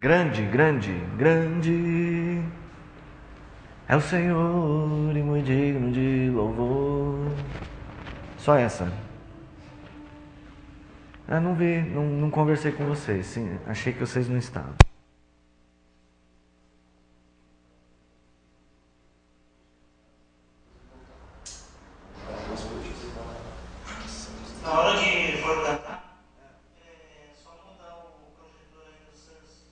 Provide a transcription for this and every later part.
Grande, grande, grande é o Senhor e muito digno de louvor. Só essa. Eu não vi, não conversei com vocês. Sim, achei que vocês não estavam. Na hora que for cantar, é só mudar o projetor aí do Sans.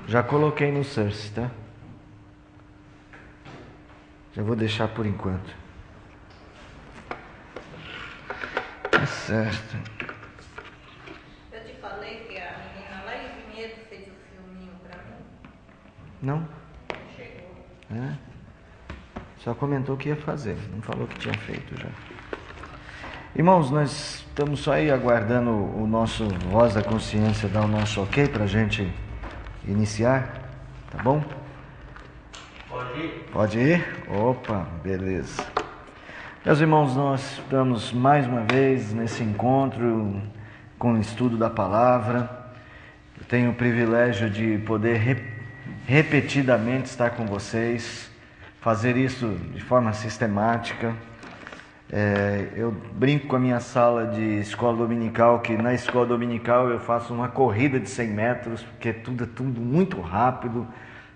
Já coloquei no Source, tá? Já vou deixar por enquanto. Tá certo. Eu te falei que a menina lá em Vinhedo fez o filminho pra mim. Não? Chegou. É? Só comentou que ia fazer, não falou que tinha feito já. Irmãos, nós estamos só aí aguardando o nosso Voz da Consciência dar o nosso ok pra gente iniciar, tá bom? Pode ir? Pode ir? Opa, beleza. Meus irmãos, nós estamos mais uma vez nesse encontro com o estudo da palavra. Eu tenho o privilégio de poder repetidamente estar com vocês, fazer isso de forma sistemática. Eu brinco com a minha sala de escola dominical, que na escola dominical eu faço uma corrida de 100 metros, porque é tudo muito rápido.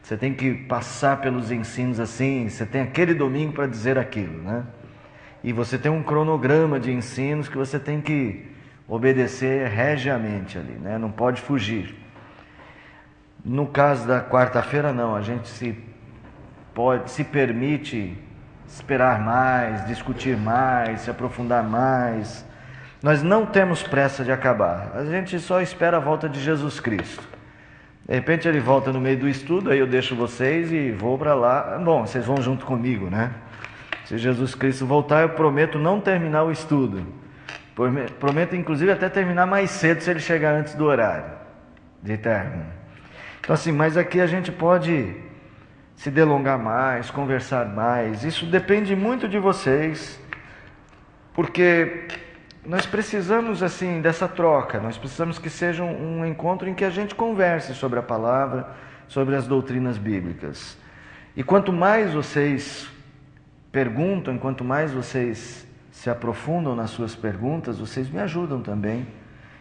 Você tem que passar pelos ensinos assim, você tem aquele domingo para dizer aquilo, né? E você tem um cronograma de ensinos que você tem que obedecer regiamente ali, né? Não pode fugir. No caso da quarta-feira, não, a gente se permite esperar mais, discutir mais, se aprofundar mais. Nós não temos pressa de acabar, a gente só espera a volta de Jesus Cristo. De repente ele volta no meio do estudo, aí eu deixo vocês e vou para lá. Bom, vocês vão junto comigo, né? Se Jesus Cristo voltar, eu prometo não terminar o estudo. Prometo, inclusive, até terminar mais cedo se ele chegar antes do horário de término. Então, assim, mas aqui a gente pode se delongar mais, conversar mais. Isso depende muito de vocês, porque nós precisamos, assim, dessa troca. Nós precisamos que seja um encontro em que a gente converse sobre a palavra, sobre as doutrinas bíblicas. E quanto mais vocês perguntam, quanto mais vocês se aprofundam nas suas perguntas, vocês me ajudam também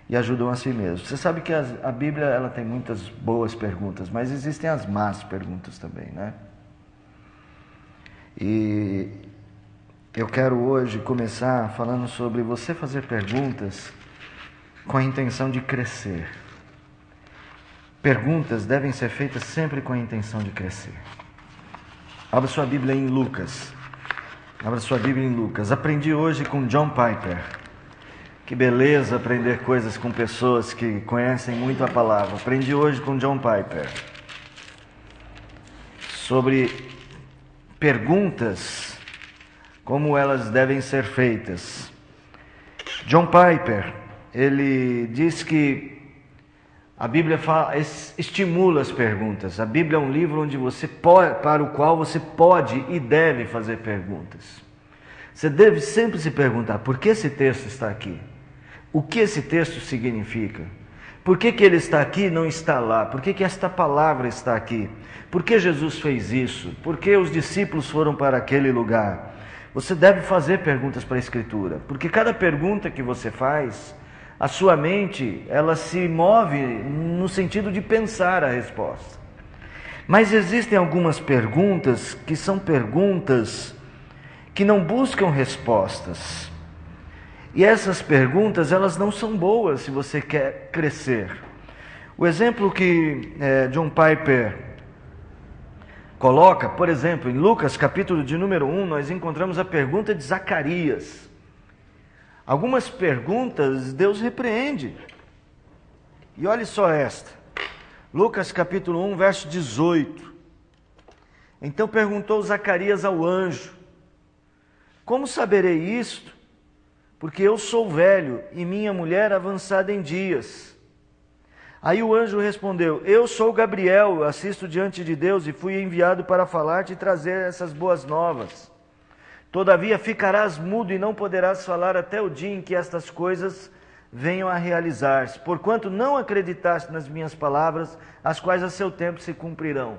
e ajudam a si mesmos. Você sabe que a Bíblia ela tem muitas boas perguntas, mas existem as más perguntas também, né? E eu quero hoje começar falando sobre você fazer perguntas com a intenção de crescer. Perguntas devem ser feitas sempre com a intenção de crescer. Abra sua Bíblia em Lucas. Abra sua Bíblia em Lucas. Aprendi hoje com John Piper. Que beleza aprender coisas com pessoas que conhecem muito a palavra. Aprendi hoje com John Piper sobre perguntas, como elas devem ser feitas. John Piper, ele diz que a Bíblia estimula as perguntas. A Bíblia é um livro onde para o qual você pode e deve fazer perguntas. Você deve sempre se perguntar: por que esse texto está aqui? O que esse texto significa? Por que ele está aqui e não está lá? Por que esta palavra está aqui? Por que Jesus fez isso? Por que os discípulos foram para aquele lugar? Você deve fazer perguntas para a Escritura, porque cada pergunta que você faz, a sua mente, ela se move no sentido de pensar a resposta. Mas existem algumas perguntas que são perguntas que não buscam respostas. E essas perguntas, elas não são boas se você quer crescer. O exemplo que John Piper coloca, por exemplo, em Lucas capítulo de número 1, nós encontramos a pergunta de Zacarias. Algumas perguntas Deus repreende. E olhe só esta. Lucas capítulo 1, verso 18. Então perguntou Zacarias ao anjo: como saberei isto? Porque eu sou velho e minha mulher avançada em dias. Aí o anjo respondeu: eu sou Gabriel, assisto diante de Deus e fui enviado para falar-te e trazer essas boas novas. Todavia ficarás mudo e não poderás falar até o dia em que estas coisas venham a realizar-se, porquanto não acreditaste nas minhas palavras, as quais a seu tempo se cumprirão.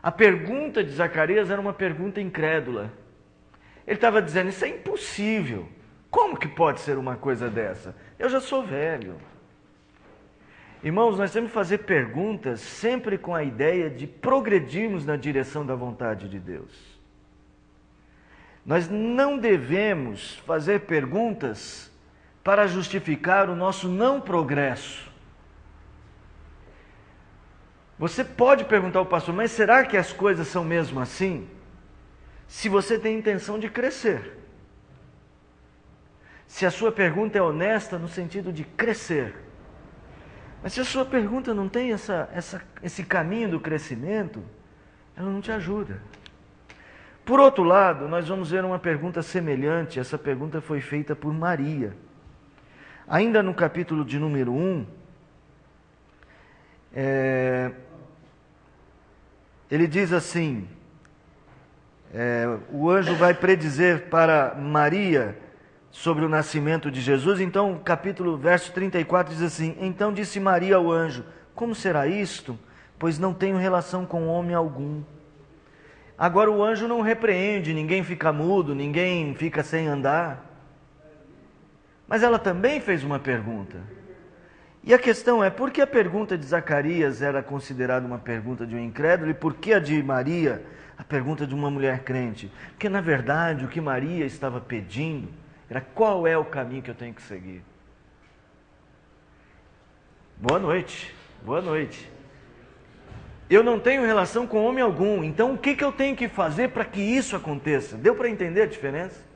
A pergunta de Zacarias era uma pergunta incrédula. Ele estava dizendo: isso é impossível. Como que pode ser uma coisa dessa? Eu já sou velho. Irmãos, nós temos que fazer perguntas sempre com a ideia de progredirmos na direção da vontade de Deus. Nós não devemos fazer perguntas para justificar o nosso não progresso. Você pode perguntar ao pastor: mas será que as coisas são mesmo assim? Se você tem intenção de crescer. Se a sua pergunta é honesta no sentido de crescer. Mas se a sua pergunta não tem esse caminho do crescimento, ela não te ajuda. Por outro lado, nós vamos ver uma pergunta semelhante. Essa pergunta foi feita por Maria. Ainda no capítulo de número 1, ele diz assim, o anjo vai predizer para Maria sobre o nascimento de Jesus. Então, verso 34 diz assim: então disse Maria ao anjo: como será isto? Pois não tenho relação com homem algum. Agora o anjo não repreende, ninguém fica mudo, ninguém fica sem andar. Mas ela também fez uma pergunta. E a questão é: por que a pergunta de Zacarias era considerada uma pergunta de um incrédulo e por que a de Maria, a pergunta de uma mulher crente? Porque na verdade o que Maria estava pedindo era: qual é o caminho que eu tenho que seguir? Boa noite, boa noite. Eu não tenho relação com homem algum, então o que eu tenho que fazer para que isso aconteça? Deu para entender a diferença?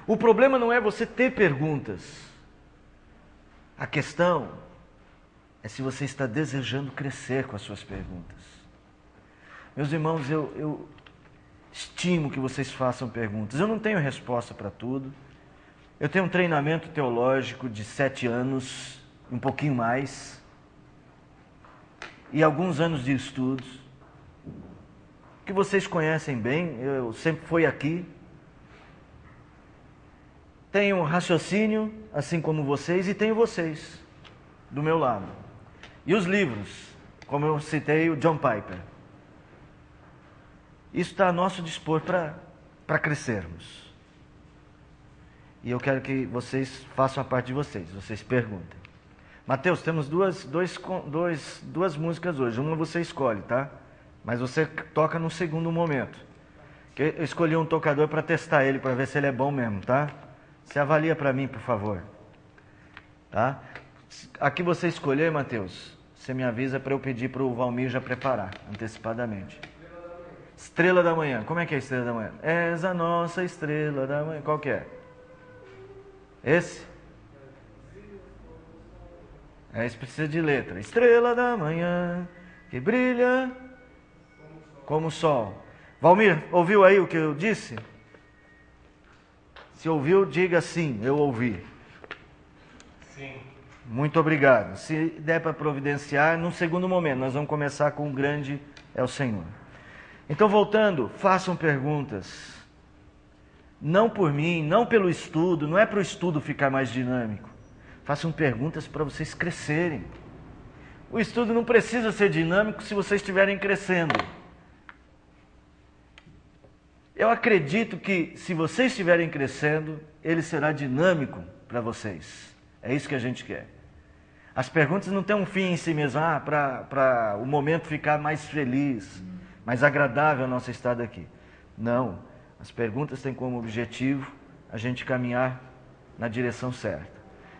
O problema não é você ter perguntas. A questão é se você está desejando crescer com as suas perguntas. Meus irmãos, eu estimo que vocês façam perguntas. Eu não tenho resposta para tudo. Eu tenho um treinamento teológico de 7 anos, um pouquinho mais, e alguns anos de estudos, que vocês conhecem bem. Eu sempre fui aqui. Tenho um raciocínio, assim como vocês, e tenho vocês do meu lado. E os livros, como eu citei o John Piper. Isso está a nosso dispor para crescermos. E eu quero que vocês façam a parte de vocês perguntem. Mateus, temos duas músicas hoje. Uma você escolhe, tá? Mas você toca no segundo momento. Eu escolhi um tocador para testar ele, para ver se ele é bom mesmo, tá? Você avalia para mim, por favor. Tá? A que você escolher, Mateus, você me avisa para eu pedir para o Valmir já preparar, antecipadamente. Estrela da Manhã. Como é que é a Estrela da Manhã? És a nossa estrela da manhã. Qual que é? Esse? Esse precisa de letra. Estrela da manhã que brilha como o sol. Valmir, ouviu aí o que eu disse? Se ouviu, diga sim, eu ouvi. Sim. Muito obrigado. Se der para providenciar, num segundo momento, nós vamos começar com o grande é o Senhor. Então, voltando, façam perguntas. Não por mim, não pelo estudo, não é para o estudo ficar mais dinâmico. Façam perguntas para vocês crescerem. O estudo não precisa ser dinâmico se vocês estiverem crescendo. Eu acredito que se vocês estiverem crescendo, ele será dinâmico para vocês. É isso que a gente quer. As perguntas não têm um fim em si mesmo, para o momento ficar mais feliz, mais agradável a nossa estada aqui. Não. As perguntas têm como objetivo a gente caminhar na direção certa.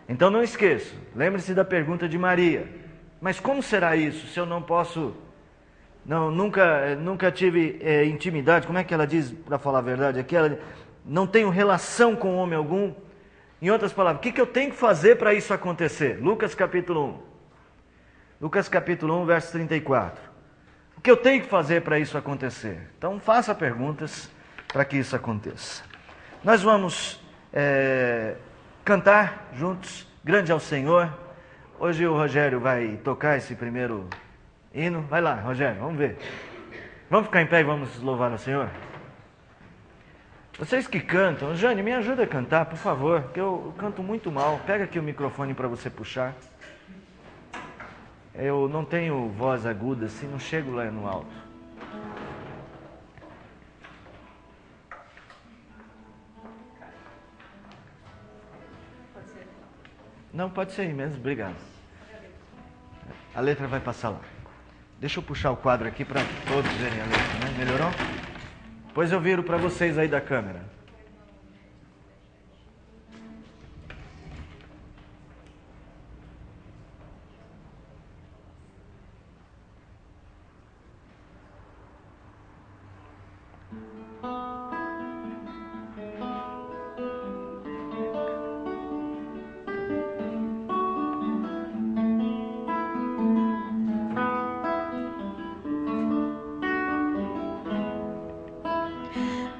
Então não esqueça, lembre-se da pergunta de Maria. Mas como será isso se eu não posso... Nunca tive intimidade. Como é que ela diz, para falar a verdade? Aqui ela não tenho relação com homem algum. Em outras palavras, o que eu tenho que fazer para isso acontecer? Lucas capítulo 1. Lucas capítulo 1, verso 34. O que eu tenho que fazer para isso acontecer? Então, faça perguntas para que isso aconteça. Nós vamos cantar juntos, Grande ao Senhor. Hoje o Rogério vai tocar esse primeiro hino. Vai lá, Rogério, vamos ver. Vamos ficar em pé e vamos louvar ao Senhor? Vocês que cantam, Jane, me ajuda a cantar, por favor, porque eu canto muito mal. Pega aqui o microfone para você puxar. Eu não tenho voz aguda, assim, não chego lá no alto. Não, pode ser aí mesmo, obrigado. A letra vai passar lá. Deixa eu puxar o quadro aqui para todos verem a letra, né? Melhorou? Depois eu viro para vocês aí da câmera.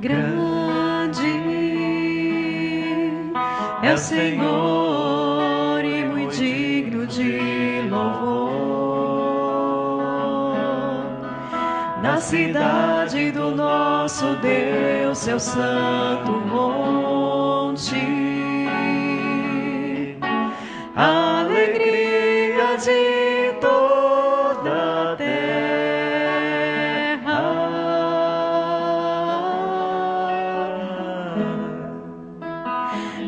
Grande é o Senhor e muito digno de louvor. Na cidade do nosso Deus, seu santo monte, a alegria de toda a terra.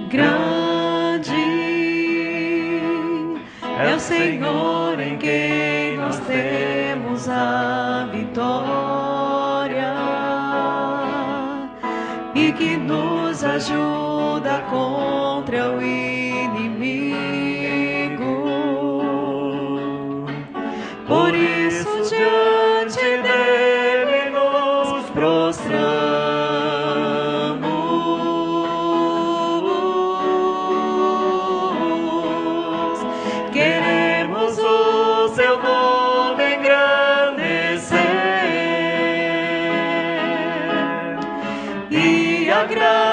Grande é o Senhor em quem nós temos a vitória e que nos ajuda contra o inimigo. Por isso diante dele nos prostramos. Queremos o seu nome engrandecer e agradecer-te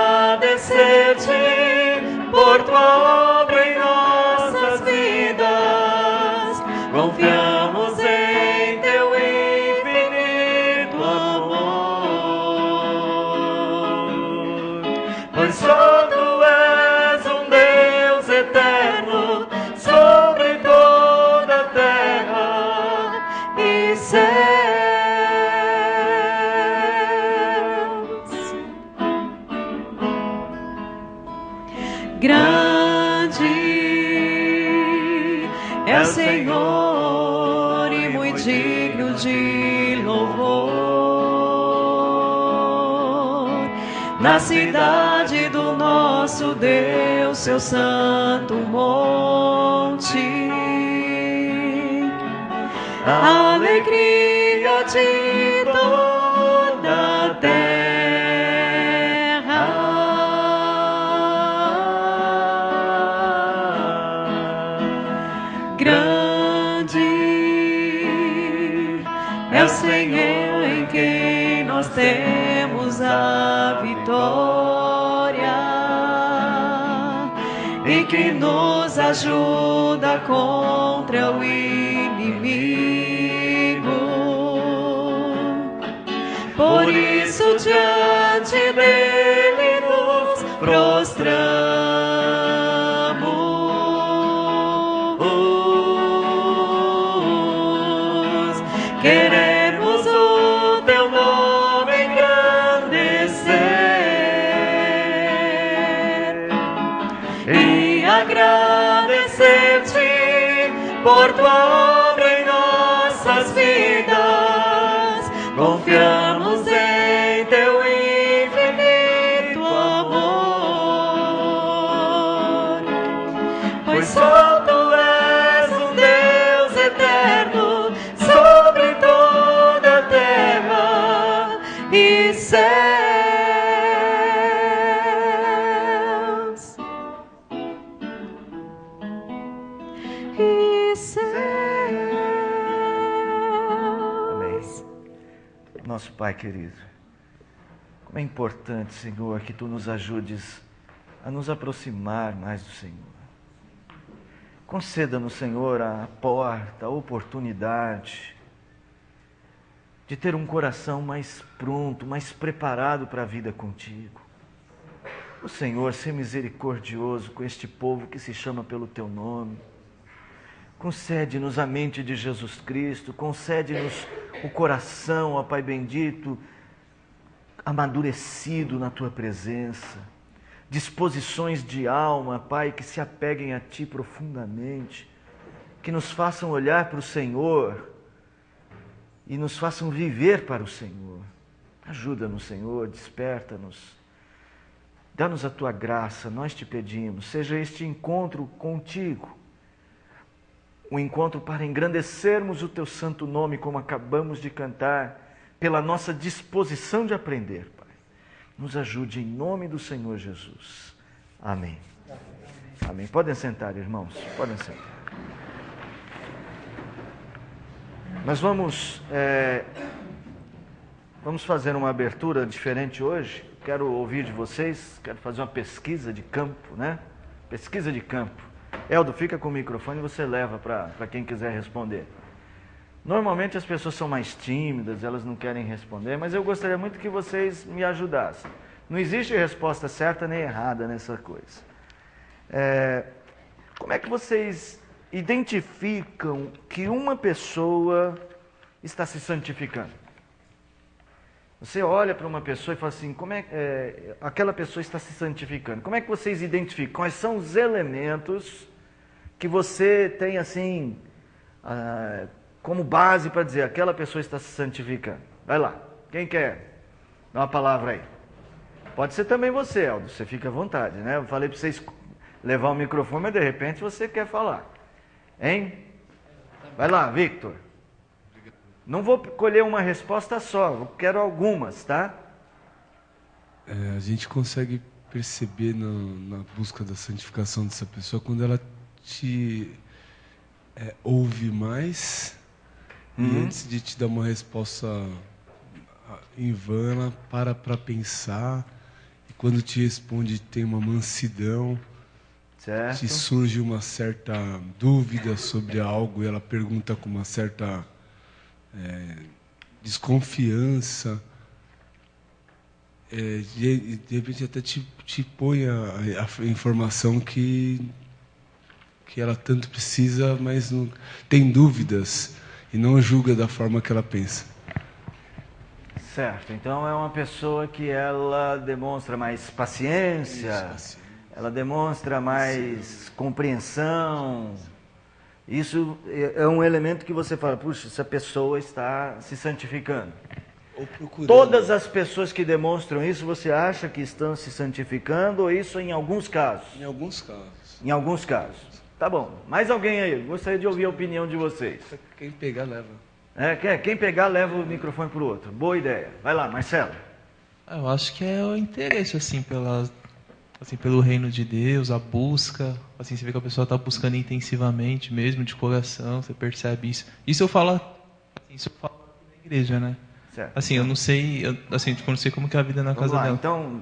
por tua obra em nossas vidas. Confiamos em teu infinito amor, pois só tu és um Deus eterno sobre toda a terra e céus. Grande é o Senhor e muito digno de louvor. Na cidade do nosso Deus, seu santo monte, a alegria de toda a terra. Grande é o Senhor em quem nós temos a vitória e que nos ajuda contra o inimigo. Por isso diante dele nos prostramos. Queremos o teu nome engrandecer e agradecer-te por tua obra em nossas vidas. Confiamos em teu infinito amor, pois só tu és um Deus eterno sobre toda a terra e céus. E céus. Amém. nosso Pai querido, como é importante, Senhor, que Tu nos ajudes a nos aproximar mais do Senhor. Conceda-nos, Senhor, a porta, a oportunidade de ter um coração mais pronto, mais preparado para a vida contigo. O Senhor, ser misericordioso com este povo que se chama pelo Teu nome. Concede-nos a mente de Jesus Cristo, concede-nos o coração, ó Pai bendito, amadurecido na Tua presença. Disposições de alma, Pai, que se apeguem a Ti profundamente, que nos façam olhar para o Senhor e nos façam viver para o Senhor. Ajuda-nos, Senhor, desperta-nos. Dá-nos a Tua graça, nós te pedimos. Seja este encontro contigo um encontro para engrandecermos o Teu santo nome, como acabamos de cantar, pela nossa disposição de aprender, Pai. Nos ajude em nome do Senhor Jesus. Amém. Amém. Podem sentar, irmãos. Podem sentar. Nós vamos fazer uma abertura diferente hoje. Quero ouvir de vocês, quero fazer uma pesquisa de campo, né? Pesquisa de campo. Eldo, fica com o microfone e você leva para quem quiser responder. Normalmente as pessoas são mais tímidas, elas não querem responder, mas eu gostaria muito que vocês me ajudassem. Não existe resposta certa nem errada nessa coisa. Como é que vocês identificam que uma pessoa está se santificando? Você olha para uma pessoa e fala assim, aquela pessoa está se santificando. Como é que vocês identificam? Quais são os elementos que você tem assim, como base para dizer, aquela pessoa está se santificando? Vai lá, quem quer? Dá uma palavra aí. Pode ser também você, Eldo, você fica à vontade, né? Eu falei para vocês levar o microfone, mas de repente você quer falar. Hein? Vai lá, Victor. Não vou colher uma resposta só, eu quero algumas, tá? A gente consegue perceber na busca da santificação dessa pessoa quando ela te ouve mais e antes de te dar uma resposta em vão, ela para pensar, e quando te responde tem uma mansidão, certo. Te surge uma certa dúvida sobre algo e ela pergunta com uma certa desconfiança, de repente até te põe a informação que ela tanto precisa, mas não tem dúvidas e não julga da forma que ela pensa. Certo, então é uma pessoa que ela demonstra mais paciência, ela demonstra mais compreensão. Isso é um elemento que você fala, puxa, essa pessoa está se santificando. Todas as pessoas que demonstram isso, você acha que estão se santificando, ou isso em alguns casos? Em alguns casos. Em alguns casos. Tá bom. Mais alguém aí? Gostaria de ouvir a opinião de vocês. Quem pegar, leva. Quem pegar, leva o microfone para o outro. Boa ideia. Vai lá, Marcelo. Eu acho que é o interesse, assim, pelo reino de Deus, a busca. Assim, você vê que a pessoa está buscando intensivamente mesmo, de coração, você percebe isso. Isso eu falo aqui na igreja, né? Certo. Assim, eu não sei, eu não sei como que é a vida na casa dela. Então,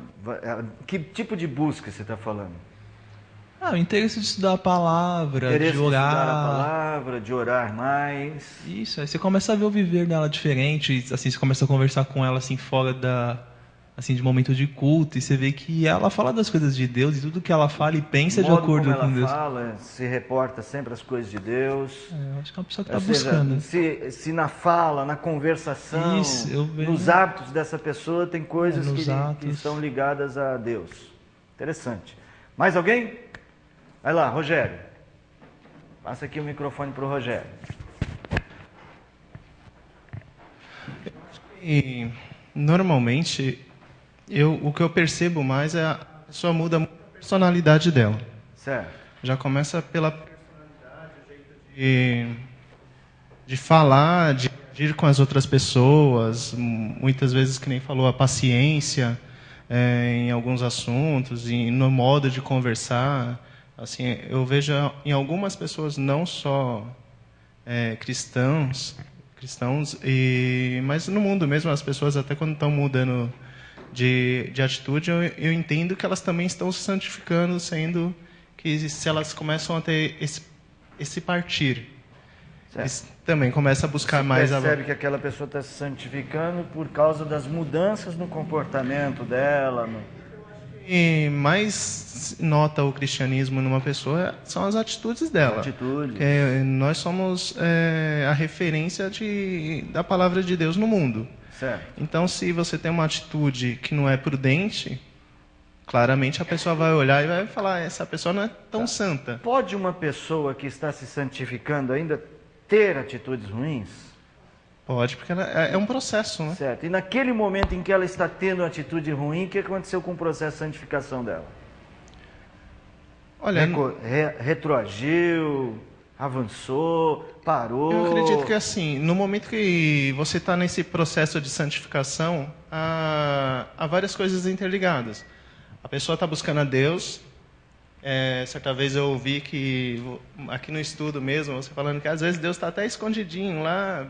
que tipo de busca você está falando? O interesse de estudar a palavra, interesse de orar. De estudar a palavra, de orar mais. Isso, aí você começa a ver o viver dela diferente, assim, você começa a conversar com ela assim fora de momento de culto, e você vê que ela fala das coisas de Deus e tudo que ela fala e pensa de acordo com Deus. Ela fala, se reporta sempre às coisas de Deus. Eu acho que é uma pessoa que está buscando. Se na fala, na conversação, nos hábitos dessa pessoa tem coisas que estão ligadas a Deus. Interessante. Mais alguém? Vai lá, Rogério. Passa aqui o microfone para o Rogério. E, normalmente, o que eu percebo mais é a pessoa muda muito a personalidade dela. Certo. Já começa pela personalidade, o jeito de falar, de agir com as outras pessoas, muitas vezes, que nem falou, a paciência em alguns assuntos, e no modo de conversar. Assim, eu vejo em algumas pessoas, não só cristãos, cristãos, mas no mundo mesmo, as pessoas até quando estão mudando de atitude, eu entendo que elas também estão se santificando, sendo que se elas começam a ter esse partir, eles também começam a buscar mais... Você percebe que aquela pessoa está se santificando por causa das mudanças no comportamento dela. E mais nota o cristianismo numa pessoa são as atitudes dela. Atitudes. Nós somos a referência da palavra de Deus no mundo. Certo. Então, se você tem uma atitude que não é prudente, claramente a pessoa vai olhar e vai falar, essa pessoa não é tão santa. Pode uma pessoa que está se santificando ainda ter atitudes ruins? Pode, porque é um processo, né? Certo. E naquele momento em que ela está tendo uma atitude ruim, o que aconteceu com o processo de santificação dela? Olha, retroagiu, avançou, parou? eu acredito que assim, no momento que você está nesse processo de santificação, há várias coisas interligadas. A pessoa está buscando a Deus. Certa vez eu ouvi que, aqui no estudo mesmo, você falando que às vezes Deus está até escondidinho lá,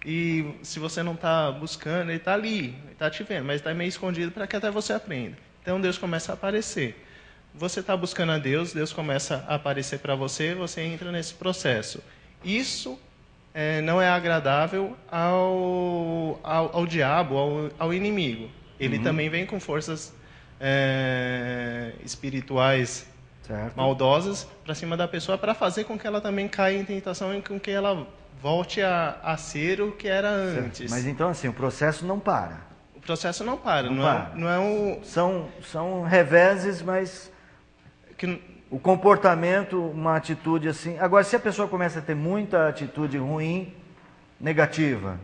e se você não está buscando, Ele está ali, Ele está te vendo, mas está meio escondido para que até você aprenda. Então Deus começa a aparecer. Você está buscando a Deus, Deus começa a aparecer para você, você entra nesse processo. Isso não é agradável ao diabo, ao inimigo. Ele também vem com forças espirituais maldosas para cima da pessoa, para fazer com que ela também caia em tentação e com que ela volte a ser o que era antes. Mas então assim, o processo não para. O processo não para. Não é São reveses, mas o comportamento, uma atitude assim... Agora, se a pessoa começa a ter muita atitude ruim, negativa...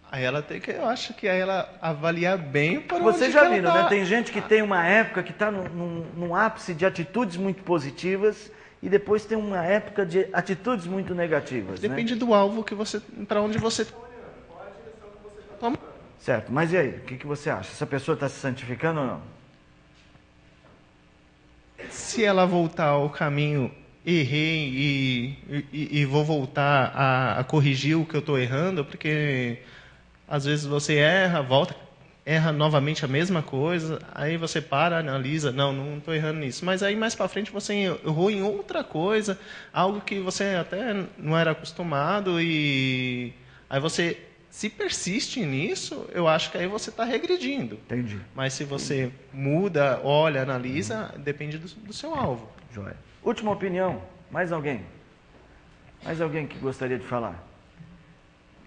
Aí ela tem que, eu acho que aí ela avaliar bem para Vocês já viram, né? Tem gente que tem uma época que está num ápice de atitudes muito positivas e depois tem uma época de atitudes muito negativas. Depende do alvo que você, para onde você está olhando, qual a direção que você está tomando. Certo, mas e aí? O que você acha? Essa pessoa está se santificando ou não? Se ela voltar ao caminho, errei e vou voltar a corrigir o que eu estou errando, porque às vezes você erra novamente a mesma coisa, aí você para, analisa, não estou errando nisso. Mas aí mais para frente você errou em outra coisa, algo que você até não era acostumado, e aí você, se persiste nisso, eu acho que aí você está regredindo. Entendi. Mas se você muda, olha, analisa, depende do seu alvo. Joia. Última opinião, mais alguém? Mais alguém que gostaria de falar?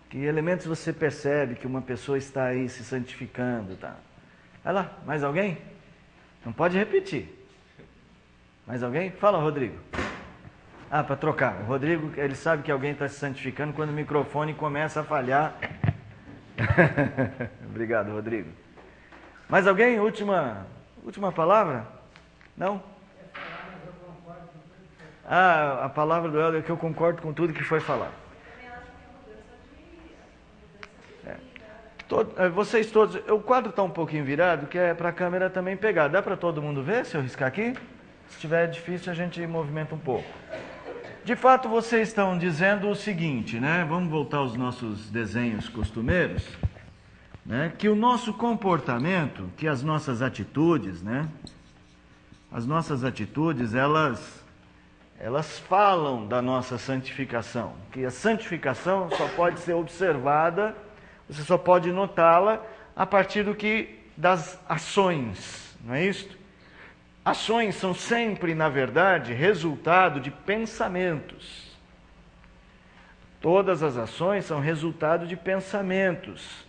Que elementos você percebe que uma pessoa está aí se santificando? Tá? Vai lá, mais alguém? Não pode repetir. Mais alguém? Fala, Rodrigo. Para trocar. O Rodrigo, ele sabe que alguém está se santificando quando o microfone começa a falhar. Obrigado, Rodrigo. Mais alguém? Última palavra? Não? A palavra do Helder é que eu concordo com tudo que foi falado. Vocês todos, o quadro está um pouquinho virado, que é para a câmera também pegar. Dá para todo mundo ver se eu riscar aqui? Se estiver difícil, a gente movimenta um pouco. De fato, vocês estão dizendo o seguinte, né? Vamos voltar aos nossos desenhos costumeiros, né? Que o nosso comportamento, que as nossas atitudes, né? As nossas atitudes, elas falam da nossa santificação. Que a santificação só pode ser observada, você só pode notá-la a partir das ações, não é isso? Ações são sempre, na verdade, resultado de pensamentos. Todas as ações são resultado de pensamentos.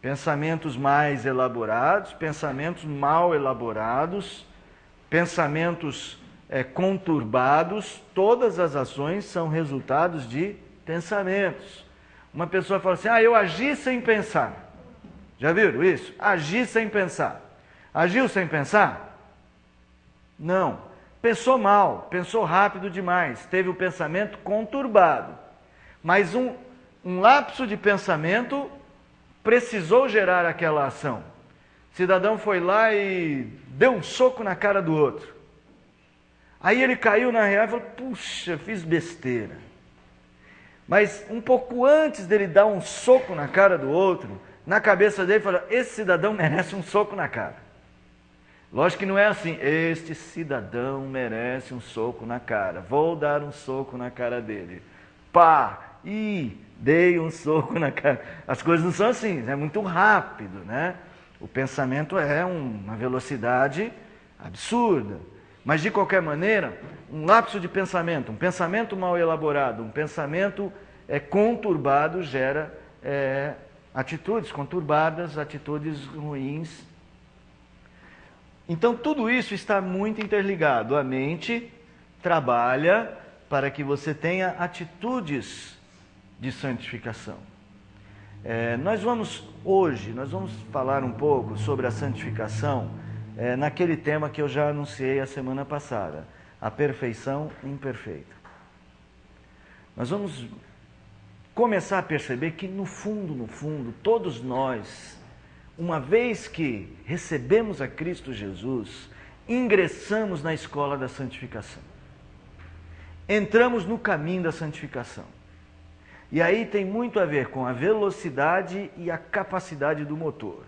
Pensamentos mais elaborados, pensamentos mal elaborados, pensamentos conturbados. Todas as ações são resultados de pensamentos. Uma pessoa fala assim, eu agi sem pensar. Já viram isso? Agi sem pensar. Agiu sem pensar? Não. Pensou mal, pensou rápido demais, teve o pensamento conturbado. Mas um lapso de pensamento precisou gerar aquela ação. O cidadão foi lá e deu um soco na cara do outro. Aí ele caiu na real e falou, puxa, fiz besteira. Mas um pouco antes dele dar um soco na cara do outro, na cabeça dele fala, esse cidadão merece um soco na cara. Lógico que não é assim, este cidadão merece um soco na cara, vou dar um soco na cara dele. Pá! Dei um soco na cara. As coisas não são assim, é muito rápido, né? O pensamento é uma velocidade absurda. Mas, de qualquer maneira, um lapso de pensamento, um pensamento mal elaborado, um pensamento conturbado gera atitudes conturbadas, atitudes ruins. Então, tudo isso está muito interligado. A mente trabalha para que você tenha atitudes de santificação. Nós vamos falar um pouco sobre a santificação naquele tema que eu já anunciei a semana passada, a perfeição imperfeita. Nós vamos começar a perceber que no fundo, todos nós, uma vez que recebemos a Cristo Jesus, ingressamos na escola da santificação. Entramos no caminho da santificação. E aí tem muito a ver com a velocidade e a capacidade do motor.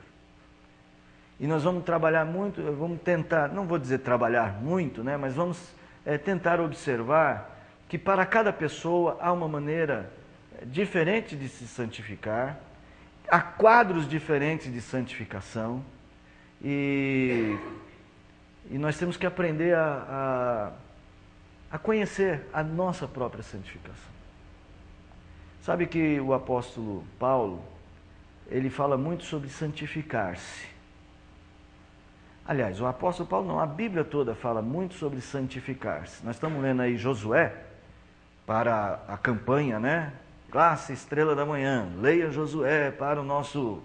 E nós vamos trabalhar muito, vamos tentar, não vou dizer trabalhar muito, né, mas vamos tentar observar que para cada pessoa há uma maneira diferente de se santificar, há quadros diferentes de santificação, e nós temos que aprender a conhecer a nossa própria santificação. Sabe que o apóstolo Paulo, ele fala muito sobre santificar-se. Aliás, o apóstolo Paulo não, a Bíblia toda fala muito sobre santificar-se. Nós estamos lendo aí Josué, para a campanha, né? Classe Estrela da Manhã, leia Josué para o nosso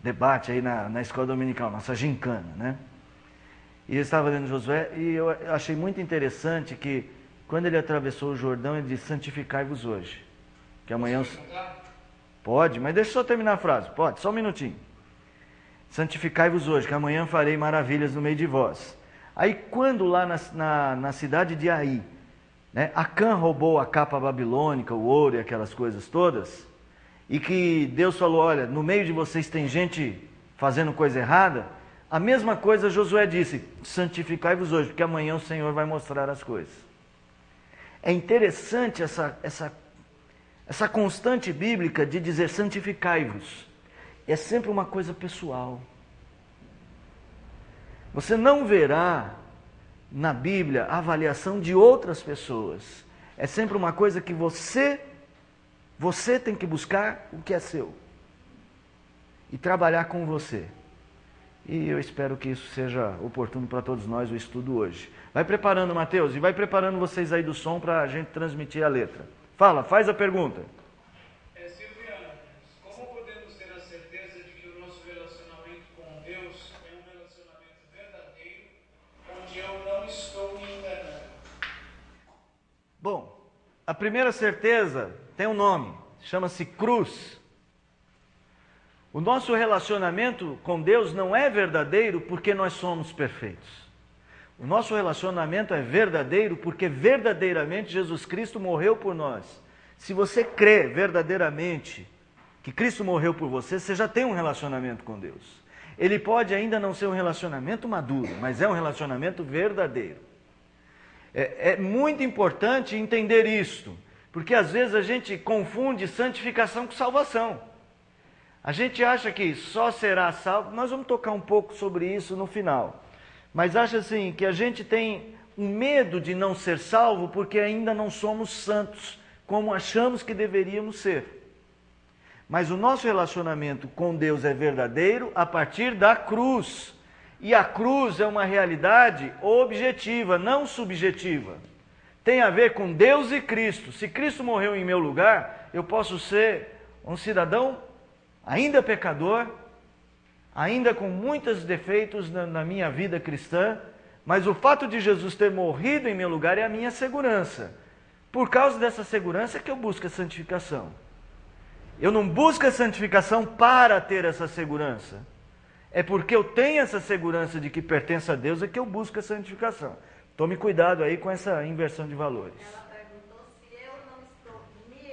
debate aí na escola dominical, nossa gincana, né? E eu estava lendo Josué e eu achei muito interessante que quando ele atravessou o Jordão, ele disse, santificai-vos hoje. Que amanhã... Pode, mas deixa eu só terminar a frase. Pode, só um minutinho. Santificai-vos hoje, que amanhã farei maravilhas no meio de vós. Aí quando lá na cidade de Ai, né, Acã roubou a capa babilônica, o ouro e aquelas coisas todas, e que Deus falou, olha, no meio de vocês tem gente fazendo coisa errada, a mesma coisa Josué disse, santificai-vos hoje, porque amanhã o Senhor vai mostrar as coisas. É interessante essa constante bíblica de dizer santificai-vos. É sempre uma coisa pessoal. Você não verá na Bíblia a avaliação de outras pessoas. É sempre uma coisa que você tem que buscar o que é seu. E trabalhar com você. E eu espero que isso seja oportuno para todos nós, o estudo hoje. Vai preparando, Mateus, e vai preparando vocês aí do som para a gente transmitir a letra. Fala, faz a pergunta. Silvia, como podemos ter a certeza de que o nosso relacionamento com Deus é um relacionamento verdadeiro, onde eu não estou me enganando? Bom, a primeira certeza tem um nome, chama-se cruz. O nosso relacionamento com Deus não é verdadeiro porque nós somos perfeitos. O nosso relacionamento é verdadeiro porque verdadeiramente Jesus Cristo morreu por nós. Se você crê verdadeiramente que Cristo morreu por você, você já tem um relacionamento com Deus. Ele pode ainda não ser um relacionamento maduro, mas é um relacionamento verdadeiro. É muito importante entender isto, porque às vezes a gente confunde santificação com salvação. A gente acha que só será salvo, nós vamos tocar um pouco sobre isso no final. Mas acha assim, que a gente tem um medo de não ser salvo porque ainda não somos santos, como achamos que deveríamos ser. Mas o nosso relacionamento com Deus é verdadeiro a partir da cruz. E a cruz é uma realidade objetiva, não subjetiva. Tem a ver com Deus e Cristo. Se Cristo morreu em meu lugar, eu posso ser um cidadão ainda pecador, ainda com muitos defeitos na minha vida cristã, mas o fato de Jesus ter morrido em meu lugar é a minha segurança. Por causa dessa segurança é que eu busco a santificação. Eu não busco a santificação para ter essa segurança. É porque eu tenho essa segurança de que pertence a Deus é que eu busco a santificação. Tome cuidado aí com essa inversão de valores. Ela perguntou se eu não estou me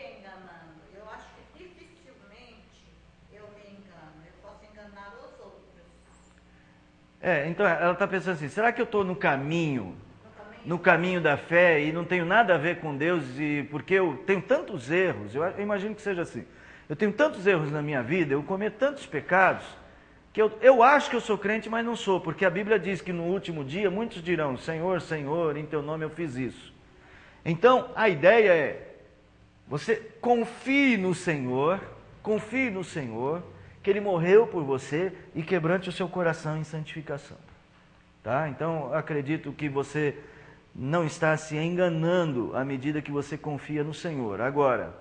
Então ela está pensando assim, será que eu estou no caminho da fé e não tenho nada a ver com Deus, e porque eu tenho tantos erros, eu imagino que seja assim, eu tenho tantos erros na minha vida, eu cometo tantos pecados, que eu acho que eu sou crente, mas não sou, porque a Bíblia diz que no último dia muitos dirão, Senhor, Senhor, em teu nome eu fiz isso. Então a ideia é, você confie no Senhor, que Ele morreu por você e quebrante o seu coração em santificação. Tá? Então acredito que você não está se enganando à medida que você confia no Senhor. Agora,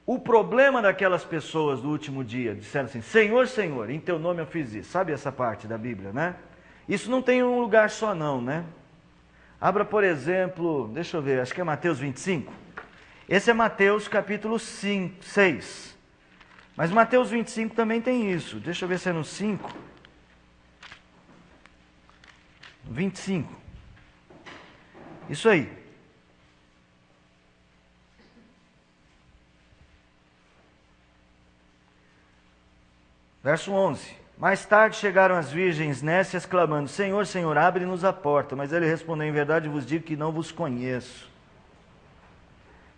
o problema daquelas pessoas do último dia, disseram assim, Senhor, Senhor, em teu nome eu fiz isso. Sabe essa parte da Bíblia, né? Isso não tem um lugar só não, né? Abra, por exemplo, deixa eu ver, acho que é Mateus 25. Esse é Mateus capítulo 6. Mas Mateus 25 também tem isso. Deixa eu ver se é no 5. 25. Isso aí. Verso 11. Mais tarde chegaram as virgens nécias clamando, Senhor, Senhor, abre-nos a porta. Mas ele respondeu, em verdade vos digo que não vos conheço.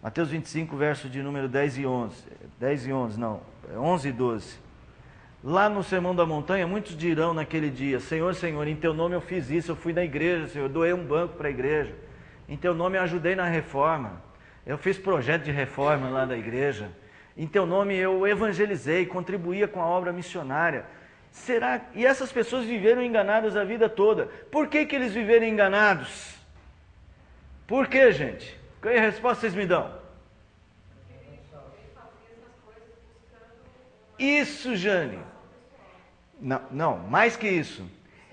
Mateus 25, verso de número 10 e 11. 10 e 11, não. 11 e 12. Lá no Sermão da Montanha, muitos dirão naquele dia, Senhor, Senhor, em teu nome eu fiz isso, eu fui na igreja, Senhor, eu doei um banco para a igreja. Em teu nome eu ajudei na reforma. Eu fiz projeto de reforma lá da igreja. Em teu nome eu evangelizei, contribuía com a obra missionária. Será? E essas pessoas viveram enganadas a vida toda. Por que eles viveram enganados? Por que, gente? Que resposta vocês me dão? Isso, Jane. Não, mais que isso.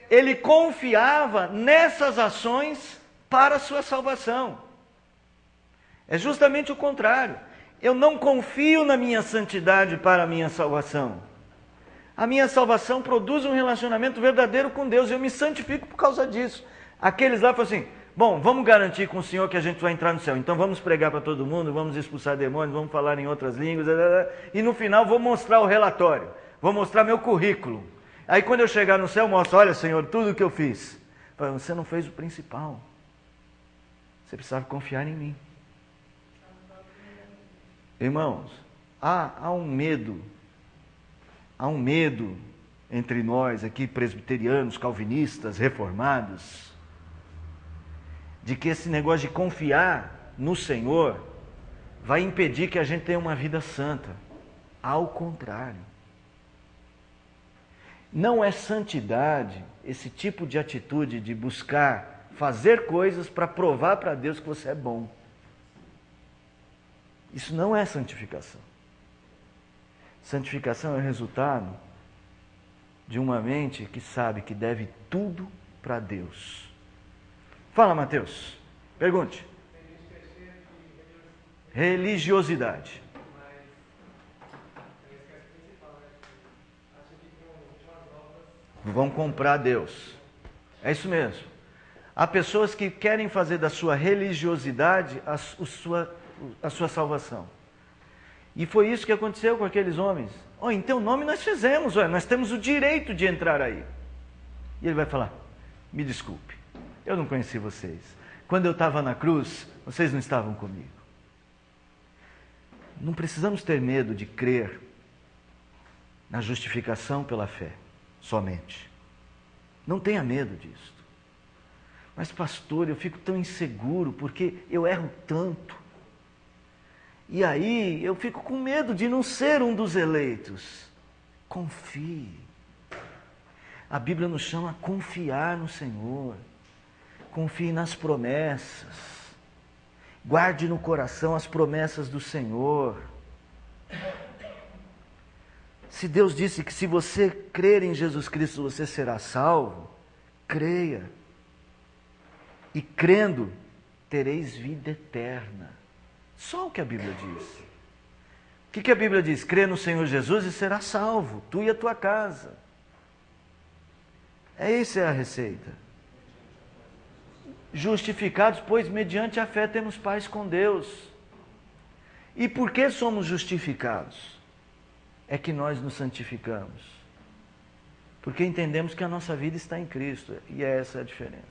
Ele confiava nessas ações para a sua salvação. É justamente o contrário. Eu não confio na minha santidade para a minha salvação. A minha salvação produz um relacionamento verdadeiro com Deus. Eu me santifico por causa disso. Aqueles lá falam assim, bom, vamos garantir com o Senhor que a gente vai entrar no céu. Então vamos pregar para todo mundo, vamos expulsar demônios, vamos falar em outras línguas. E no final vou mostrar o relatório. Vou mostrar meu currículo. Aí quando eu chegar no céu, mostro, olha Senhor, tudo o que eu fiz. Você não fez o principal. Você precisava confiar em mim. Irmãos, há um medo entre nós aqui, presbiterianos, calvinistas, reformados, de que esse negócio de confiar no Senhor vai impedir que a gente tenha uma vida santa. Ao contrário. Não é santidade esse tipo de atitude de buscar fazer coisas para provar para Deus que você é bom. Isso não é santificação. Santificação é o resultado de uma mente que sabe que deve tudo para Deus. Fala, Mateus. Pergunte. Religiosidade. Vão comprar Deus. É isso mesmo. Há pessoas que querem fazer da sua religiosidade a sua salvação. E foi isso que aconteceu com aqueles homens. Em teu nome nós fizemos, nós temos o direito de entrar aí. E ele vai falar, me desculpe, eu não conheci vocês. Quando eu estava na cruz, vocês não estavam comigo. Não precisamos ter medo de crer na justificação pela fé, somente. Não tenha medo disso. Mas pastor, eu fico tão inseguro porque eu erro tanto. E aí eu fico com medo de não ser um dos eleitos. Confie. A Bíblia nos chama a confiar no Senhor. Confie nas promessas. Guarde no coração as promessas do Senhor. Se Deus disse que se você crer em Jesus Cristo você será salvo, creia. E crendo, tereis vida eterna. Só o que a Bíblia diz. O que a Bíblia diz? Crê no Senhor Jesus e será salvo, tu e a tua casa. Essa é a receita. Justificados, pois mediante a fé temos paz com Deus. E por que somos justificados? É que nós nos santificamos. Porque entendemos que a nossa vida está em Cristo, e essa é a diferença.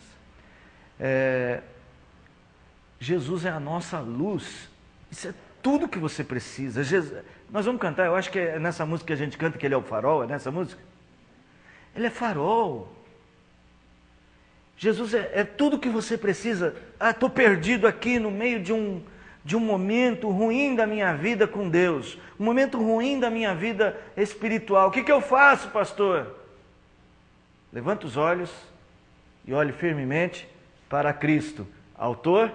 Jesus é a nossa luz, isso é tudo que você precisa. Nós vamos cantar, eu acho que é nessa música que a gente canta que Ele é o farol, é nessa música? Ele é farol. Jesus é tudo que você precisa. Estou perdido aqui no meio de um momento ruim da minha vida com Deus, um momento ruim da minha vida espiritual. O que eu faço, pastor? Levanta os olhos e olhe firmemente para Cristo, autor,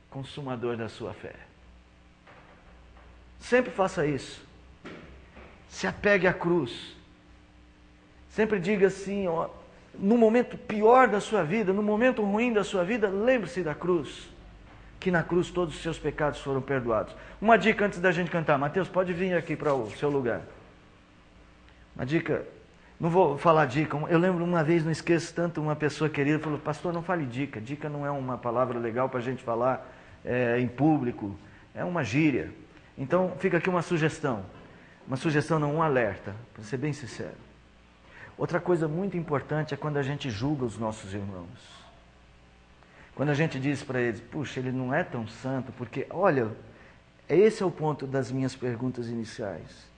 consumador da sua fé. Sempre faça isso. Se apegue à cruz. Sempre diga assim, ó, no momento pior da sua vida, no momento ruim da sua vida, lembre-se da cruz. Que na cruz todos os seus pecados foram perdoados. Uma dica antes da gente cantar. Mateus, pode vir aqui para o seu lugar. Uma dica, não vou falar dica. Eu lembro uma vez, não esqueço tanto, uma pessoa querida falou, pastor, não fale dica. Dica não é uma palavra legal para a gente falar em público. É uma gíria. Então fica aqui uma sugestão. Uma sugestão não, um alerta, para ser bem sincero. Outra coisa muito importante é quando a gente julga os nossos irmãos. Quando a gente diz para eles, puxa, ele não é tão santo, porque, olha, esse é o ponto das minhas perguntas iniciais.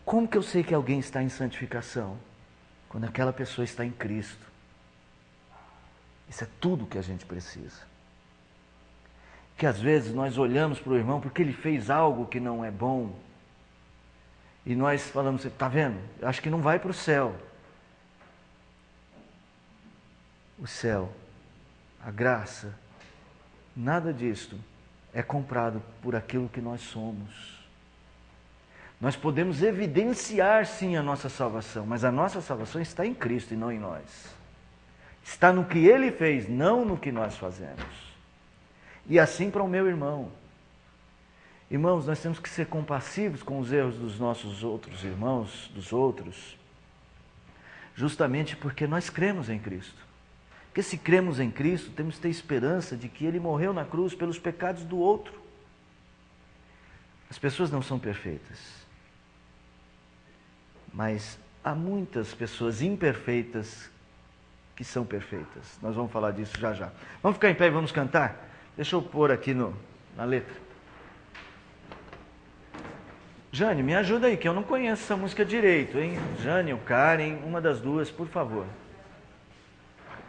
Como que eu sei que alguém está em santificação? Quando aquela pessoa está em Cristo. Isso é tudo que a gente precisa. Que às vezes nós olhamos para o irmão porque ele fez algo que não é bom. E nós falamos, está vendo? Acho que não vai para o céu. O céu, a graça, nada disto é comprado por aquilo que nós somos. Nós podemos evidenciar sim a nossa salvação, mas a nossa salvação está em Cristo e não em nós. Está no que Ele fez, não no que nós fazemos. E assim para o meu irmão. Irmãos, nós temos que ser compassivos com os erros dos nossos outros irmãos, dos outros, justamente porque nós cremos em Cristo. Porque se cremos em Cristo, temos que ter esperança de que Ele morreu na cruz pelos pecados do outro. As pessoas não são perfeitas, mas há muitas pessoas imperfeitas que são perfeitas. Nós vamos falar disso já já. Vamos ficar em pé e vamos cantar? Deixa eu pôr aqui na letra. Jane, me ajuda aí, que eu não conheço essa música direito, hein? Jane ou Karen, uma das duas, por favor.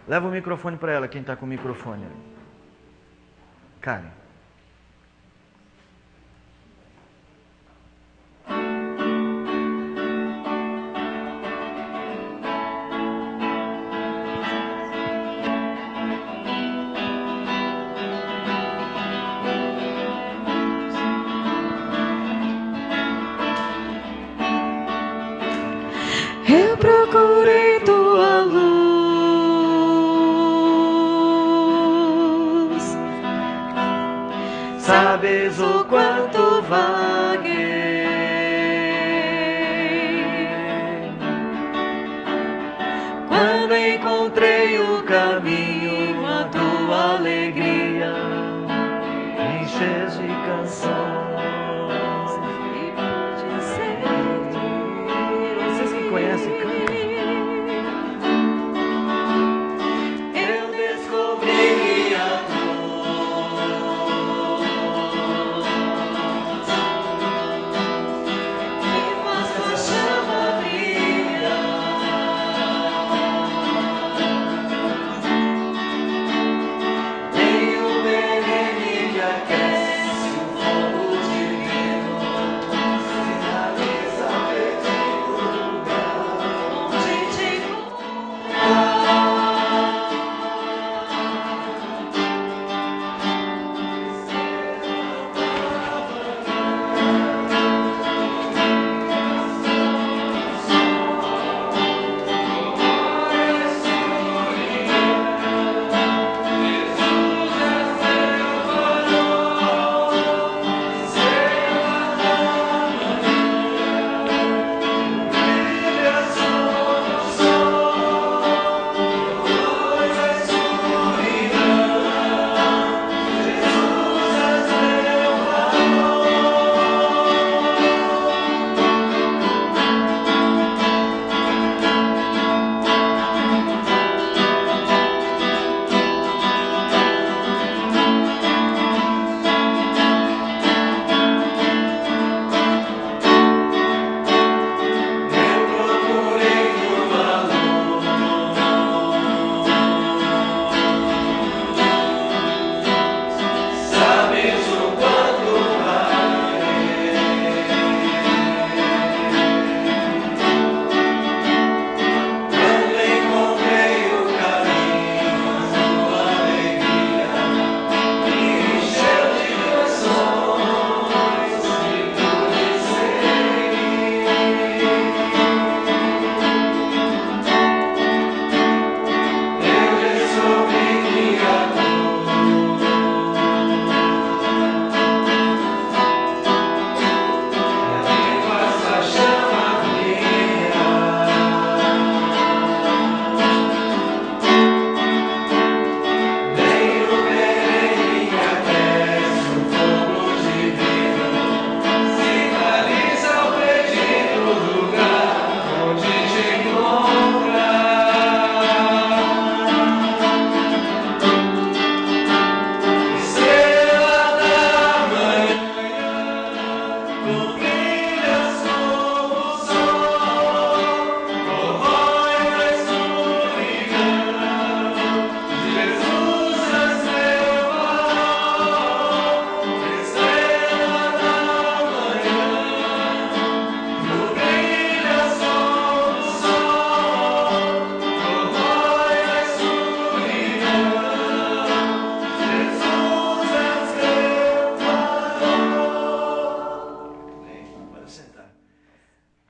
Leva o microfone para ela, quem está com o microfone. Karen. Eu procurei tua luz, sabes o quanto vaguei. Quando encontrei o caminho, a tua alegria enches de canções. E pode ser Vocês que conhecem, cantam. eu descobri minha cruz e faço a chama brilhar. Tem o perene que aquece o fogo